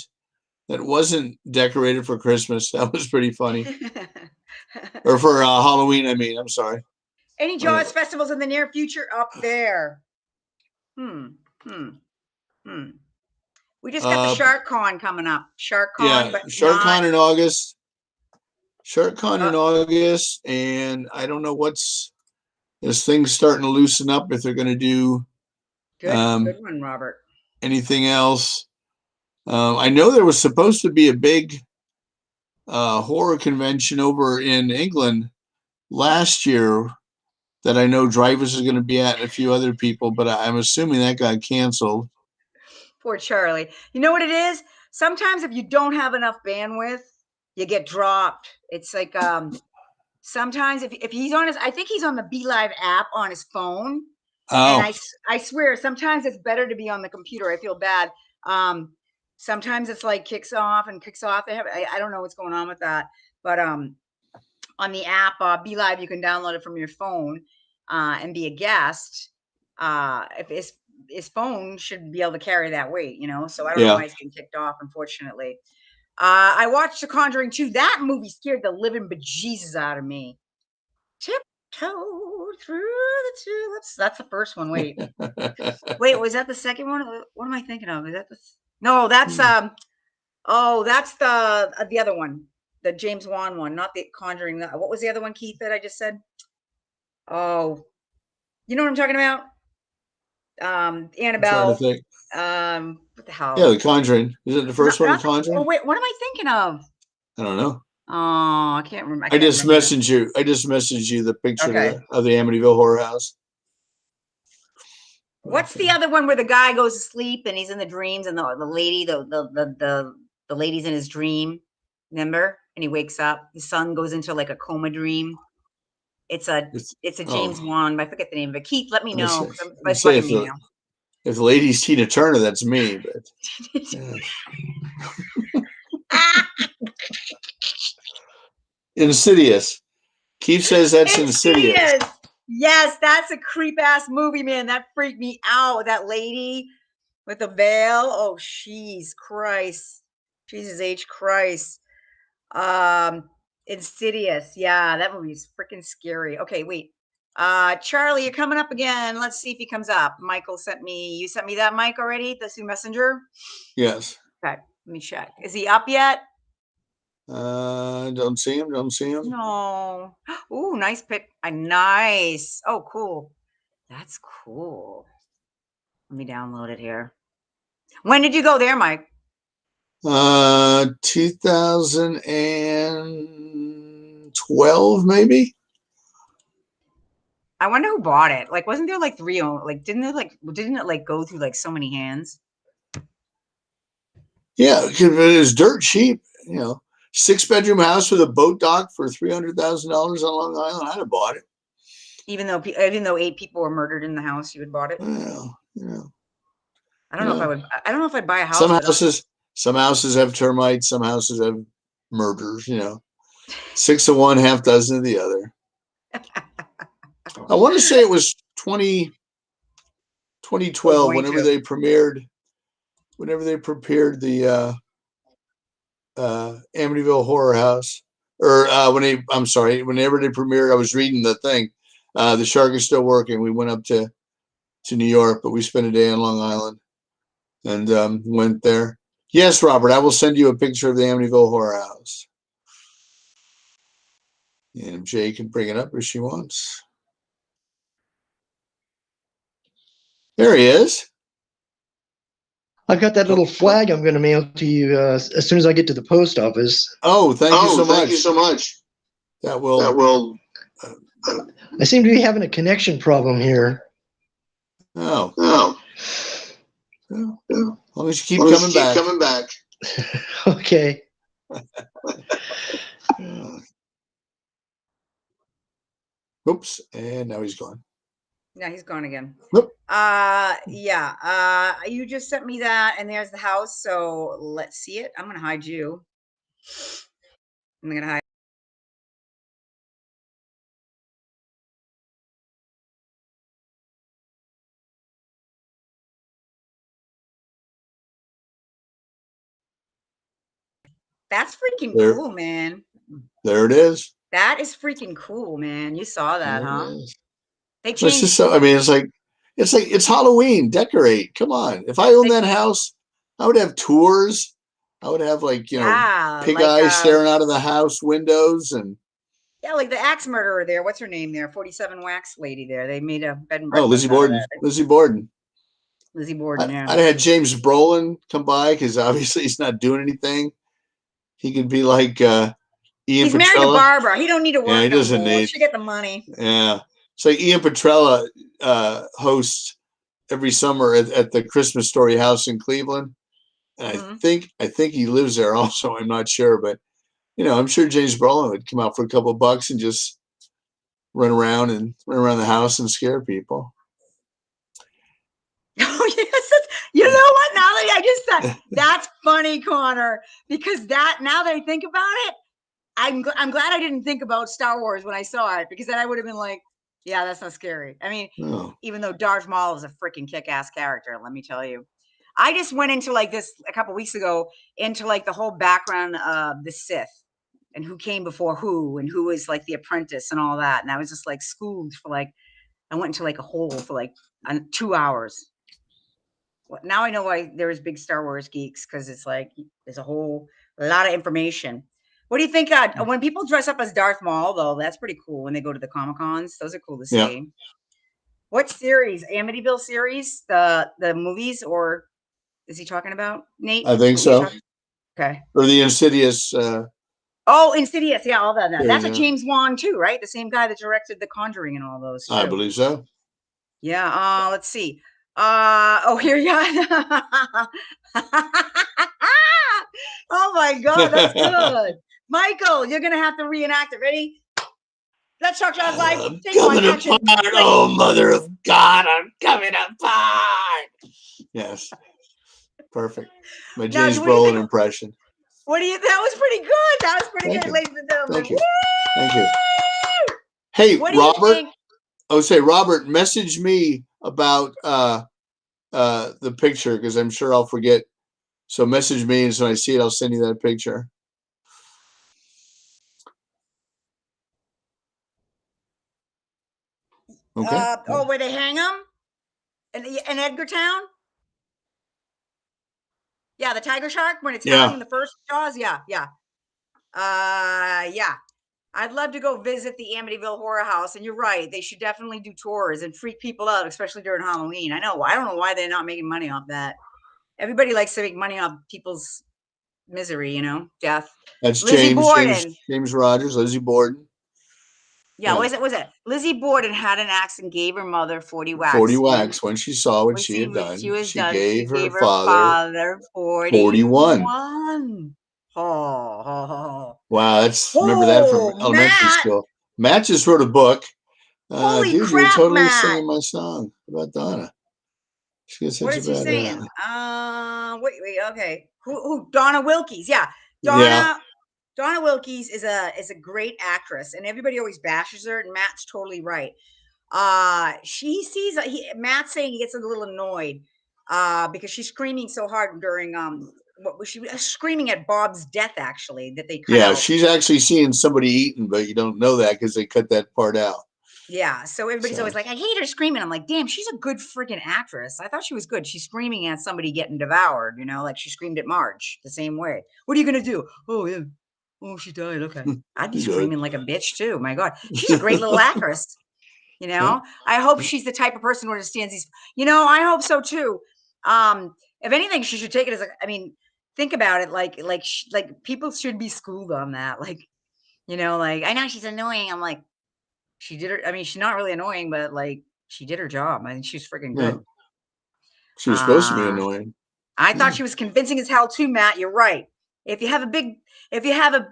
[SPEAKER 1] decorated for Christmas. That was pretty funny. Or for Halloween, I mean. I'm sorry.
[SPEAKER 2] Any Jaws festivals in the near future up there? We just got the Shark Con coming up. Shark Con, but
[SPEAKER 1] Shark Con in August. Shark Con in
[SPEAKER 2] Uh,
[SPEAKER 1] August, and I don't know as things starting to loosen up if they're going to do
[SPEAKER 2] good one, Robert.
[SPEAKER 1] anything else. I know there was supposed to be a big horror convention over in England last year that I know Dreyfuss is going to be at, and a few other people, but I'm assuming that got canceled.
[SPEAKER 2] Poor Charlie. You know what it is? Sometimes if you don't have enough bandwidth, you get dropped. It's like sometimes if he's on I think he's on the Be Live app on his phone.
[SPEAKER 1] Oh.
[SPEAKER 2] And I swear sometimes it's better to be on the computer. I feel bad. Sometimes it's like kicks off. I don't know what's going on with that, but on the app Be Live, you can download it from your phone and be a guest. If his phone should be able to carry that weight, so I don't know why he's getting kicked off, unfortunately. I watched The Conjuring 2. That movie scared the living bejesus out of me. Tiptoe through the tulips. That's the first one. Wait, was that the second one? What am I thinking of? Is that no, that's that's the other one, the James Wan one, not the Conjuring. What was the other one, Keith, that I just said? Oh, you know what I'm talking about? Annabelle. What the hell?
[SPEAKER 1] Yeah, The Conjuring. Is it the first one? The Conjuring?
[SPEAKER 2] Oh wait, what am I thinking of?
[SPEAKER 1] I don't know.
[SPEAKER 2] Oh, I can't remember.
[SPEAKER 1] I just messaged you the picture of the Amityville Horror House.
[SPEAKER 2] What's the other one where the guy goes to sleep and he's in the dreams and the lady, the lady's in his dream, remember? And he wakes up. The son goes into like a coma dream. It's a James Wan, but I forget the name of it. Keith, let me know.
[SPEAKER 1] If the lady's Tina Turner, that's me. But Insidious. Keith says that's Insidious.
[SPEAKER 2] Yes, that's a creep ass movie, man. That freaked me out. That lady with the veil. Oh, Jesus H. Christ. Insidious. Yeah, that movie's freaking scary. Okay, wait. Charlie, you're coming up again. Let's see if he comes up. Michael you sent me that, Mike, already? The through Messenger?
[SPEAKER 1] Yes.
[SPEAKER 2] Okay, let me check. Is he up yet?
[SPEAKER 1] Don't see him.
[SPEAKER 2] No. Ooh, nice pic. Nice. Oh, cool. That's cool. Let me download it here. When did you go there, Mike?
[SPEAKER 1] 2012, maybe.
[SPEAKER 2] I wonder who bought it. Like, wasn't there like three? Like, didn't it go through like so many hands?
[SPEAKER 1] Yeah, because it was dirt cheap. 6-bedroom house with a boat dock for $300,000 on Long Island. I'd have bought it.
[SPEAKER 2] Even though 8 people were murdered in the house, you would bought it.
[SPEAKER 1] Well,
[SPEAKER 2] I don't know if I would. I don't know if I'd buy a house.
[SPEAKER 1] Some houses have termites. Some houses have murders. 6 of one, half dozen of the other. I want to say it was 2012 whenever they premiered the Amityville Horror House, or whenever they premiered. I was reading the thing. The Shark is Still Working. We went up to New York, but we spent a day on Long Island and went there. Yes, Robert, I will send you a picture of the Amityville Horror House. And Jay can bring it up if she wants. There he is.
[SPEAKER 3] I've got that little flag I'm going to mail to you as soon as I get to the post office.
[SPEAKER 1] Oh, thank you so much. That will.
[SPEAKER 3] I seem to be having a connection problem here.
[SPEAKER 1] Oh. As long as you keep coming back.
[SPEAKER 3] Okay.
[SPEAKER 1] Oops, and now he's gone.
[SPEAKER 2] Yeah, he's gone again.
[SPEAKER 1] Nope.
[SPEAKER 2] Yeah. You just sent me that, and there's the house. So let's see it. I'm gonna hide you. I'm gonna hide. That's freaking
[SPEAKER 1] There,
[SPEAKER 2] cool, man.
[SPEAKER 1] there it is.
[SPEAKER 2] That is freaking cool, man. You saw that,
[SPEAKER 1] There it
[SPEAKER 2] huh?
[SPEAKER 1] is.
[SPEAKER 2] They
[SPEAKER 1] But it's
[SPEAKER 2] changed.
[SPEAKER 1] just so. I mean, it's Halloween. Decorate. Come on. If I owned
[SPEAKER 2] They,
[SPEAKER 1] that house, I would have tours. I would have
[SPEAKER 2] yeah,
[SPEAKER 1] pig
[SPEAKER 2] like
[SPEAKER 1] eyes staring out of the house windows and
[SPEAKER 2] yeah, like the axe murderer there. What's her name there? 47 Wax lady there. They made a bed and
[SPEAKER 1] oh,
[SPEAKER 2] breakfast
[SPEAKER 1] Lizzie
[SPEAKER 2] out of
[SPEAKER 1] Borden.
[SPEAKER 2] that.
[SPEAKER 1] Lizzie Borden.
[SPEAKER 2] Lizzie Borden, yeah.
[SPEAKER 1] I'd have had James Brolin come by because obviously he's not doing anything. He could be like Ian
[SPEAKER 2] He's married to
[SPEAKER 1] Petrella.
[SPEAKER 2] Barbara. He don't need to
[SPEAKER 1] Yeah, he
[SPEAKER 2] work no
[SPEAKER 1] doesn't
[SPEAKER 2] more.
[SPEAKER 1] need.
[SPEAKER 2] She get the money.
[SPEAKER 1] Yeah. So Ian Petrella hosts every summer at the Christmas Story House in Cleveland. And I think he lives there also. I'm not sure, but I'm sure James Brolin would come out for a couple of bucks and just run around the house and scare people.
[SPEAKER 2] Oh yes, you know what? Now that I just said that's funny, Connor, because now that I think about it, I'm glad I didn't think about Star Wars when I saw it, because then I would have been like, yeah, that's not scary. I mean, even though Darth Maul is a freaking kick-ass character, let me tell you. I just went into like this a couple weeks ago into like the whole background of the Sith and who came before who and who is like the apprentice and all that. And I was just like schooled for like, I went into like a hole for like 2 hours. Well, now I know why there's big Star Wars geeks, because it's like there's a lot of information. What do you think when people dress up as Darth Maul, though? That's pretty cool when they go to the Comic Cons. Those are cool to see.
[SPEAKER 1] Yeah.
[SPEAKER 2] What series? Amityville series? The movies, or is he talking about, Nate?
[SPEAKER 1] I think so.
[SPEAKER 2] Okay.
[SPEAKER 1] Or the Insidious.
[SPEAKER 2] Oh, Insidious. Yeah, all that. That's a
[SPEAKER 1] Yeah.
[SPEAKER 2] James Wan too, right? The same guy that directed The Conjuring and all those too.
[SPEAKER 1] I believe so.
[SPEAKER 2] Yeah. Let's see. Oh, here you are. Oh my God, that's good. Michael, you're gonna have to reenact it. Ready? Let's talk John's life.
[SPEAKER 1] I'm
[SPEAKER 2] Take one,
[SPEAKER 1] coming
[SPEAKER 2] action.
[SPEAKER 1] apart. Oh, mother of God, I'm coming apart. Yes. Perfect. My James Brolin impression.
[SPEAKER 2] That was pretty good. That was pretty good, ladies and gentlemen.
[SPEAKER 1] Thank you. Thank you. Hey, Robert. Robert, message me about the picture, because I'm sure I'll forget. So message me, and so I see it, I'll send you that picture. Okay.
[SPEAKER 2] Where they hang them in Edgartown? Yeah, the tiger shark when it's hung in the first Jaws. Yeah. Yeah. I'd love to go visit the Amityville Horror House, and you're right. They should definitely do tours and freak people out, especially during Halloween. I know. I don't know why they're not making money off that. Everybody likes to make money off people's misery, death.
[SPEAKER 1] That's
[SPEAKER 2] Lizzie Borden.
[SPEAKER 1] James Rogers, Lizzie Borden.
[SPEAKER 2] Yeah, was it? Lizzie Borden had an axe and gave her mother 40 wax.
[SPEAKER 1] 40 wax when she saw what she had done.
[SPEAKER 2] She
[SPEAKER 1] gave her
[SPEAKER 2] father 41. Oh.
[SPEAKER 1] Wow, remember that from elementary school. Matt just wrote a book.
[SPEAKER 2] Holy
[SPEAKER 1] dude,
[SPEAKER 2] crap,
[SPEAKER 1] you're totally
[SPEAKER 2] Matt.
[SPEAKER 1] singing my song. How about Donna? She gets such
[SPEAKER 2] what is
[SPEAKER 1] a
[SPEAKER 2] he saying? Wait, okay. Who? Donna Wilkes. Yeah. Donna Wilkes is a great actress, and everybody always bashes her, and Matt's totally right. She sees Matt's saying he gets a little annoyed because she's screaming so hard during what was she screaming at Bob's death, actually, that they cut out.
[SPEAKER 1] She's actually seeing somebody eaten, but you don't know that because they cut that part out.
[SPEAKER 2] Yeah, so everybody's always like, I hate her screaming. I'm like, damn, she's a good freaking actress. I thought she was good. She's screaming at somebody getting devoured, like she screamed at Marge the same way. What are you gonna do? Oh yeah. Oh, she died. Okay. I'd be screaming like a bitch too. My God. She's a great little actress. I hope she's the type of person who understands these. I hope so too. If anything, she should take it as think about it. Like people should be schooled on that. Like, I know she's annoying. I'm like, she did her. She's not really annoying, but like she did her job. I think she's freaking good.
[SPEAKER 1] She was supposed to be annoying.
[SPEAKER 2] I thought she was convincing as hell too, Matt. You're right. If you have a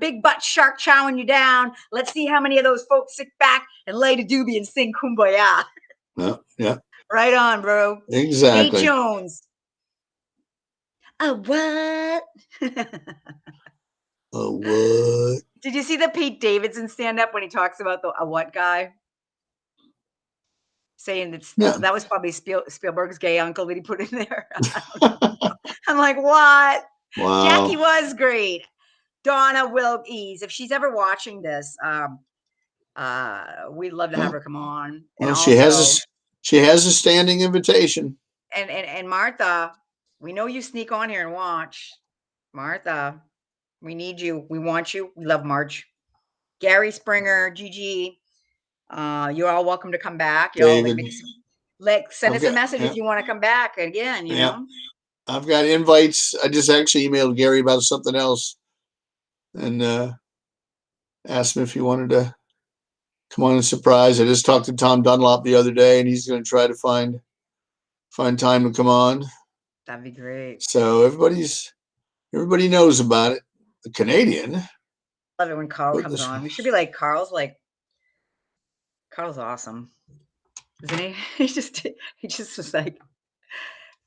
[SPEAKER 2] big butt shark chowing you down, let's see how many of those folks sit back and lay to doobie and sing Kumbaya.
[SPEAKER 1] Yeah.
[SPEAKER 2] Right on, bro.
[SPEAKER 1] Exactly.
[SPEAKER 2] Pete Jones. A what?
[SPEAKER 1] A what?
[SPEAKER 2] Did you see the Pete Davidson stand up when he talks about the a what guy? Saying that was probably Spielberg's gay uncle that he put in there. I'm like, what?
[SPEAKER 1] Wow.
[SPEAKER 2] Jackie was great. Donna Wilkes, if she's ever watching this, we'd love to have her come on. And
[SPEAKER 1] Well,
[SPEAKER 2] also,
[SPEAKER 1] she has a standing invitation.
[SPEAKER 2] And Martha, we know you sneak on here and watch. Martha, we need you. We want you. We love March. Gary Springer, Gigi, you're all welcome to come back. Y'all send us a message if you want to come back again. You know.
[SPEAKER 1] I've got invites. I just actually emailed Gary about something else, and asked him if he wanted to come on and surprise. I just talked to Tom Dunlop the other day, and he's going to try to find time to come on.
[SPEAKER 2] That'd be great.
[SPEAKER 1] So everybody knows about it. The Canadian.
[SPEAKER 2] Love it when Carl comes on. We should be like Carl's awesome, isn't he? He just was like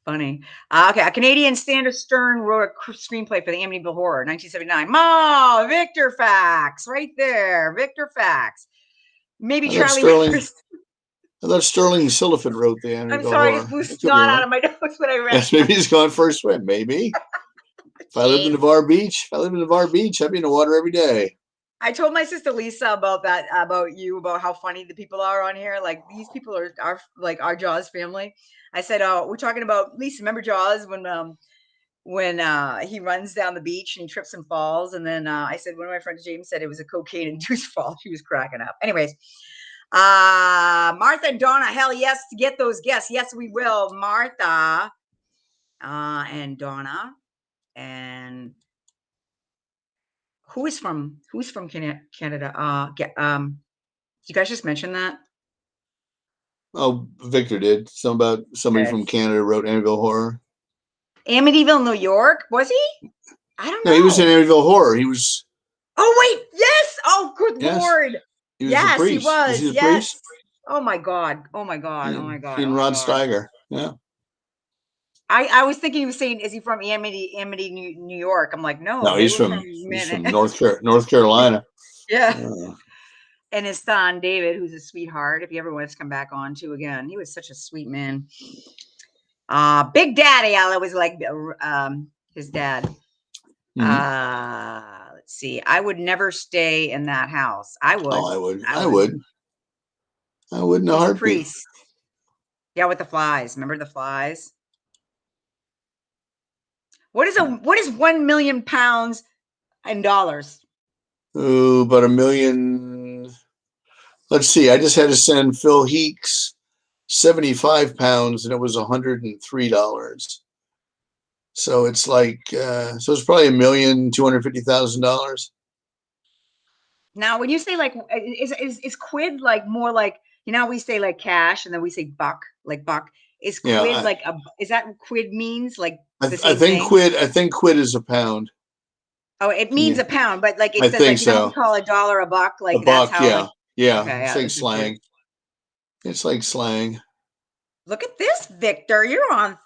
[SPEAKER 2] funny. Okay, a Canadian Standard Stern wrote a screenplay for the Amityville Horror, 1979. Ma, Victor Facts, right there, Victor Facts. Maybe Charlie.
[SPEAKER 1] I thought Sterling Silliphant wrote the Amityville
[SPEAKER 2] I'm sorry, I
[SPEAKER 1] Horror.
[SPEAKER 2] just blew snot out of my nose when I read.
[SPEAKER 1] Yes, maybe he's gone for a swim. Maybe. If I lived in Navarre Beach, I'd be in the water every day.
[SPEAKER 2] I told my sister Lisa about that, about how funny the people are on here. Like, these people are like our Jaws family. I said, oh, we're talking about Lisa. Remember Jaws when he runs down the beach and he trips and falls? And then I said, one of my friends, James, said it was a cocaine-induced fall. She was cracking up. Anyways, Martha and Donna, hell yes, to get those guests. Yes, we will. Martha and Donna. And who's from Canada? Did you guys just mention that?
[SPEAKER 1] Oh, Victor did. Somebody from Canada wrote Amityville Horror.
[SPEAKER 2] Amityville, New York, was he? I don't know.
[SPEAKER 1] No, he was in Amityville Horror. He was.
[SPEAKER 2] Oh wait, yes. Oh, good Lord.
[SPEAKER 1] He was
[SPEAKER 2] yes,
[SPEAKER 1] the priest.
[SPEAKER 2] He was.
[SPEAKER 1] Is he the
[SPEAKER 2] yes.
[SPEAKER 1] priest?
[SPEAKER 2] Oh my God. Oh my God.
[SPEAKER 1] Yeah.
[SPEAKER 2] Oh my God.
[SPEAKER 1] He and Rod Steiger. Yeah.
[SPEAKER 2] I was thinking he was saying, is he from Amity, New York? I'm like, no,
[SPEAKER 1] he's from North Carolina.
[SPEAKER 2] Yeah. And his son, David, who's a sweetheart. If he ever wants to come back on too again, he was such a sweet man. Big Daddy, I always like his dad. Mm-hmm. Let's see. I would never stay in that house. I would.
[SPEAKER 1] Oh, I would. In a heartbeat.
[SPEAKER 2] Priest. Yeah, with the flies. Remember the flies? What is 1 million pounds in dollars?
[SPEAKER 1] Oh, about $1 million. Let's see. I just had to send Phil Heeks 75 pounds, and it was $103. So it's like, so it's probably $1,250,000.
[SPEAKER 2] Now, when you say like, is quid like more like, we say like cash, and then we say buck, like buck. Is quid is that what quid means? Like
[SPEAKER 1] I think quid is a pound.
[SPEAKER 2] Oh, it means a pound, but like it says like we call a dollar a buck, like
[SPEAKER 1] a
[SPEAKER 2] that's
[SPEAKER 1] buck,
[SPEAKER 2] how.
[SPEAKER 1] Okay, it's like slang. It's like slang.
[SPEAKER 2] Look at this, Victor. You're on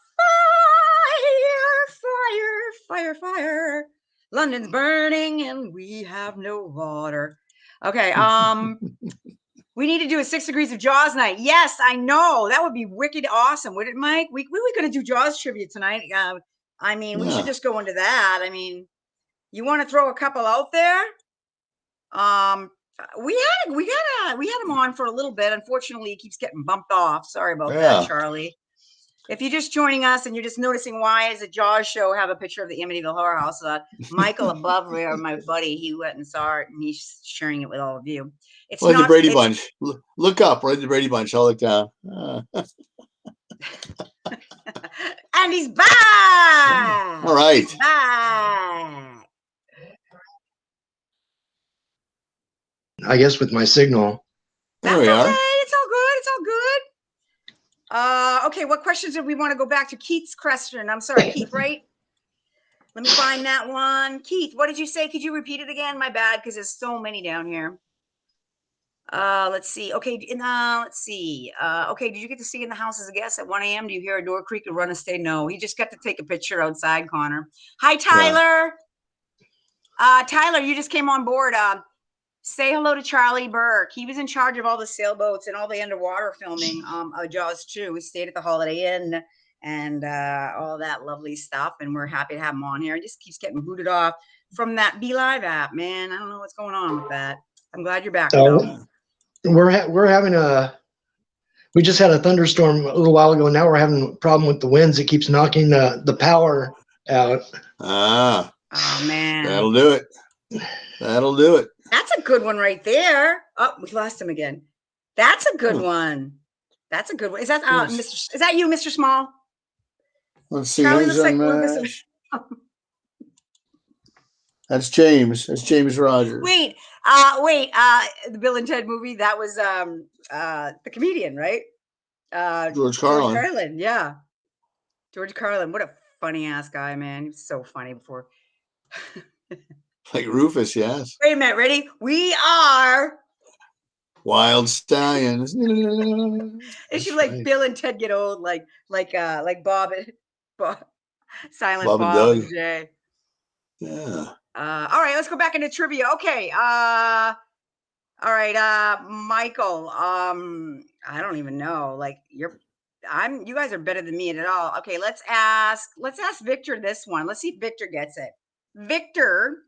[SPEAKER 2] fire. London's burning and we have no water. Okay, we need to do a 6 Degrees of Jaws night. Yes, I know. That would be wicked awesome, would it, Mike? We were going to do Jaws trivia tonight. We should just go into that. You want to throw a couple out there? We had him on for a little bit. Unfortunately, he keeps getting bumped off. Sorry about that, Charlie. If you're just joining us and you're just noticing why is a Jaws show have a picture of the Amityville Horror House, Michael above there, my buddy, he went and saw it and he's sharing it with all of you. It's
[SPEAKER 1] not the Brady Bunch. Look up, right? The Brady Bunch. I'll look down.
[SPEAKER 2] And he's back.
[SPEAKER 1] All right.
[SPEAKER 2] He's back.
[SPEAKER 3] I guess with my signal.
[SPEAKER 1] There we are.
[SPEAKER 2] It's all good. It's all good. Okay, what questions do we want to go back to? Keith's question. I'm sorry, Keith, right? Let me find that one. Keith, what did you say? Could you repeat it again? My bad, because there's so many down here. Let's see. Okay, let's see. Okay, did you get to see in the house as a guest at 1 a.m.? Do you hear a door creak and run and stay? No, he just got to take a picture outside, Connor. Hi, Tyler. Tyler, you just came on board. Say hello to Charlie Burke. He was in charge of all the sailboats and all the underwater filming. Jaws 2. We stayed at the Holiday Inn and all that lovely stuff. And we're happy to have him on here. He just keeps getting booted off from that Be Live app, man. I don't know what's going on with that. I'm glad you're back.
[SPEAKER 3] We're having we just had a thunderstorm a little while ago. Now we're having a problem with the winds. It keeps knocking the power out.
[SPEAKER 1] Ah.
[SPEAKER 2] Oh, man.
[SPEAKER 1] That'll do it. That'll do it.
[SPEAKER 2] That's a good one right there. Oh, we lost him again. That's a good one. That's a good one. Is that is that you, Mr. Small?
[SPEAKER 1] Let's see.
[SPEAKER 2] Charlie looks like we're missing.
[SPEAKER 1] That's James. That's James Rogers.
[SPEAKER 2] Wait. The Bill and Ted movie. That was the comedian, right?
[SPEAKER 1] George Carlin.
[SPEAKER 2] George Carlin, yeah. George Carlin. What a funny ass guy, man. He was so funny before.
[SPEAKER 1] Like Rufus, yes.
[SPEAKER 2] Wait a minute, ready? We are
[SPEAKER 1] Wild Stallions.
[SPEAKER 2] It should like Bill and Ted get old, like Bob, Silent
[SPEAKER 1] Bob
[SPEAKER 2] Bob and Jay.
[SPEAKER 1] Yeah.
[SPEAKER 2] All right, let's go back into trivia. Okay. All right, Michael. I don't even know. Like you guys are better than me at it all. Okay, let's ask Victor this one. Let's see if Victor gets it. Victor,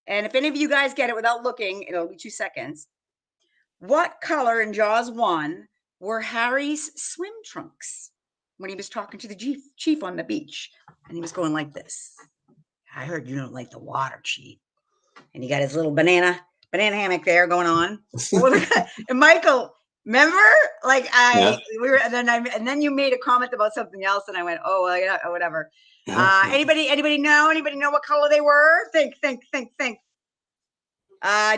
[SPEAKER 2] and if any of you guys get it without looking, it'll be 2 seconds. What color in Jaws 1 were Harry's swim trunks when he was talking to the chief on the beach? And he was going like this. I heard you don't like the water, Chief. And he got his little banana hammock there going on. And Michael, remember? Like we were, and then you made a comment about something else, and I went, oh well, yeah, whatever. Anybody know? Anybody know what color they were? Think.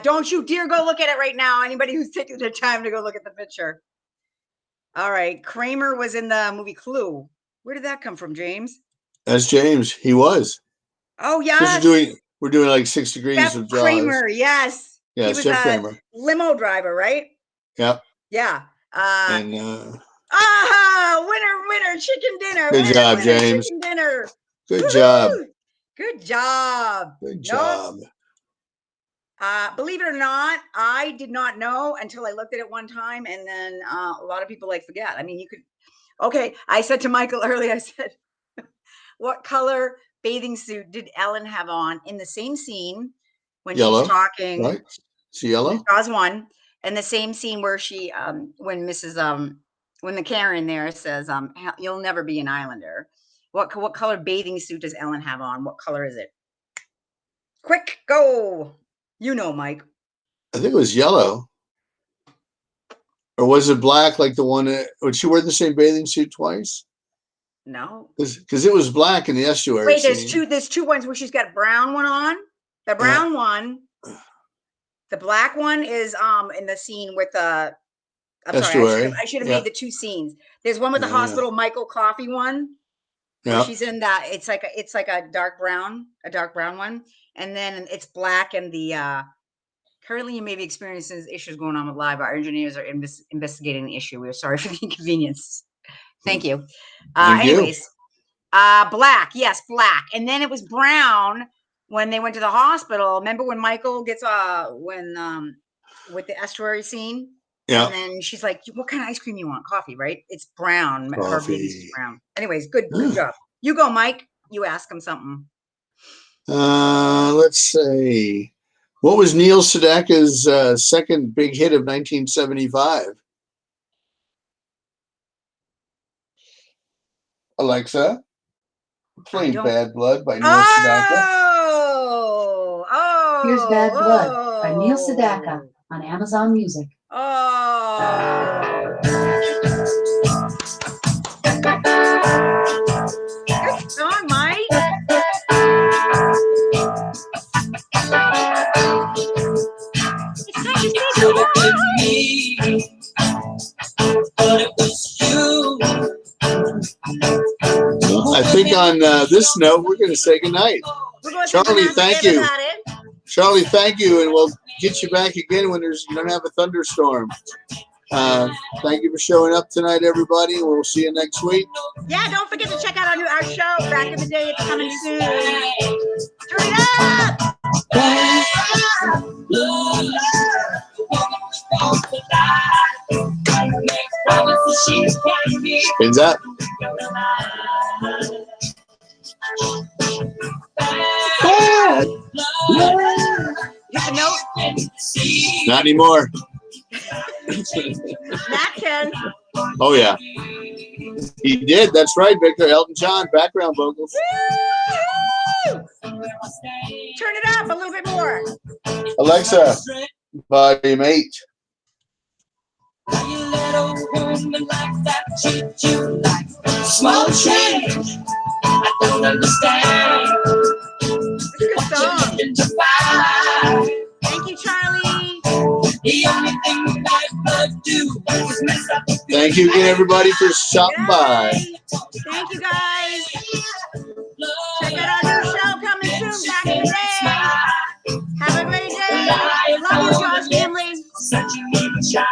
[SPEAKER 2] Don't you dare go look at it right now. Anybody who's taking the time to go look at the picture. All right, Kramer was in the movie Clue. Where did that come from, James?
[SPEAKER 1] That's James. He was.
[SPEAKER 2] Oh yeah.
[SPEAKER 1] We're doing like 6 degrees
[SPEAKER 2] Jeff
[SPEAKER 1] of Jaws.
[SPEAKER 2] Kramer, yes.
[SPEAKER 1] Yeah,
[SPEAKER 2] he was
[SPEAKER 1] Jeff
[SPEAKER 2] a
[SPEAKER 1] Kramer.
[SPEAKER 2] Limo driver, right?
[SPEAKER 1] Yep.
[SPEAKER 2] Yeah.
[SPEAKER 1] And
[SPEAKER 2] winner, chicken dinner.
[SPEAKER 1] Good job, James.
[SPEAKER 2] Chicken dinner.
[SPEAKER 1] Good
[SPEAKER 2] Woo-hoo!
[SPEAKER 1] job.
[SPEAKER 2] Good job.
[SPEAKER 1] Good job.
[SPEAKER 2] Believe it or not, I did not know until I looked at it one time, and then a lot of people like forget. I mean, you could. Okay, I said to Michael earlier. I said, "What color bathing suit did Ellen have on in the same scene when
[SPEAKER 1] Yellow,
[SPEAKER 2] she's talking?"
[SPEAKER 1] Right? It's yellow.
[SPEAKER 2] Jaws 1, and the same scene where she, when the Karen there says, "You'll never be an islander." What color bathing suit does Ellen have on? What color is it? Quick, go. You know, Mike.
[SPEAKER 1] I think it was yellow. Or was it black like the one would she wear the same bathing suit twice?
[SPEAKER 2] No.
[SPEAKER 1] Because it was black in the estuary.
[SPEAKER 2] Wait, there's two ones where she's got a brown one on. The brown one. The black one is in the scene with the
[SPEAKER 1] estuary.
[SPEAKER 2] I should have made the two scenes. There's one with the hospital Michael coffee one. Yeah. She's in that. It's like a dark brown one. And then it's black, and the currently you may be experiencing issues going on with live. Our engineers are investigating the issue. We're sorry for the inconvenience. Thank you. Anyways, black, yes, black. And then it was brown when they went to the hospital. Remember when Michael gets with the estuary scene?
[SPEAKER 1] Yeah.
[SPEAKER 2] And then she's like, "What kind of ice cream you want? Coffee, right? It's brown."
[SPEAKER 1] Coffee.
[SPEAKER 2] Brown. Anyways, good job. You go, Mike. You ask him something.
[SPEAKER 1] Let's see. What was Neil Sedaka's second big hit of 1975? Alexa, play Bad Blood by Neil Sedaka.
[SPEAKER 2] Oh,
[SPEAKER 4] here's Bad Blood by Neil Sedaka on Amazon Music.
[SPEAKER 2] Good song, Mike.
[SPEAKER 1] I think on this note, we're going to say goodnight. Charlie, thank you. Charlie, thank you, and we'll get you back again when you don't have a thunderstorm. Thank you for showing up tonight, everybody. We'll see you next week.
[SPEAKER 2] Yeah, don't forget to check out our show. Back in the Day, it's coming soon. Turn it up!
[SPEAKER 1] Spins up.
[SPEAKER 2] Hit the note.
[SPEAKER 1] Not anymore.
[SPEAKER 2] Matt can.
[SPEAKER 1] Oh, yeah. He did. That's right, Victor. Elton John, background vocals.
[SPEAKER 2] Woo! Turn it up a little bit more.
[SPEAKER 1] Alexa, volume 8.
[SPEAKER 5] Small change, I don't understand.
[SPEAKER 2] Good song. Thank you, Charlie.
[SPEAKER 5] The only thing I could do is mess up.
[SPEAKER 1] Thank you again, everybody, for stopping by.
[SPEAKER 2] Thank you, guys. Check out our new show coming soon. Back in the Day. Have a great day. Love you, Josh family.
[SPEAKER 5] Such a little child.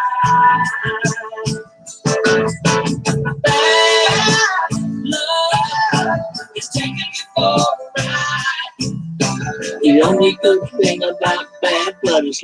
[SPEAKER 5] Bad love is taking you for a ride. The only good thing about bad blood is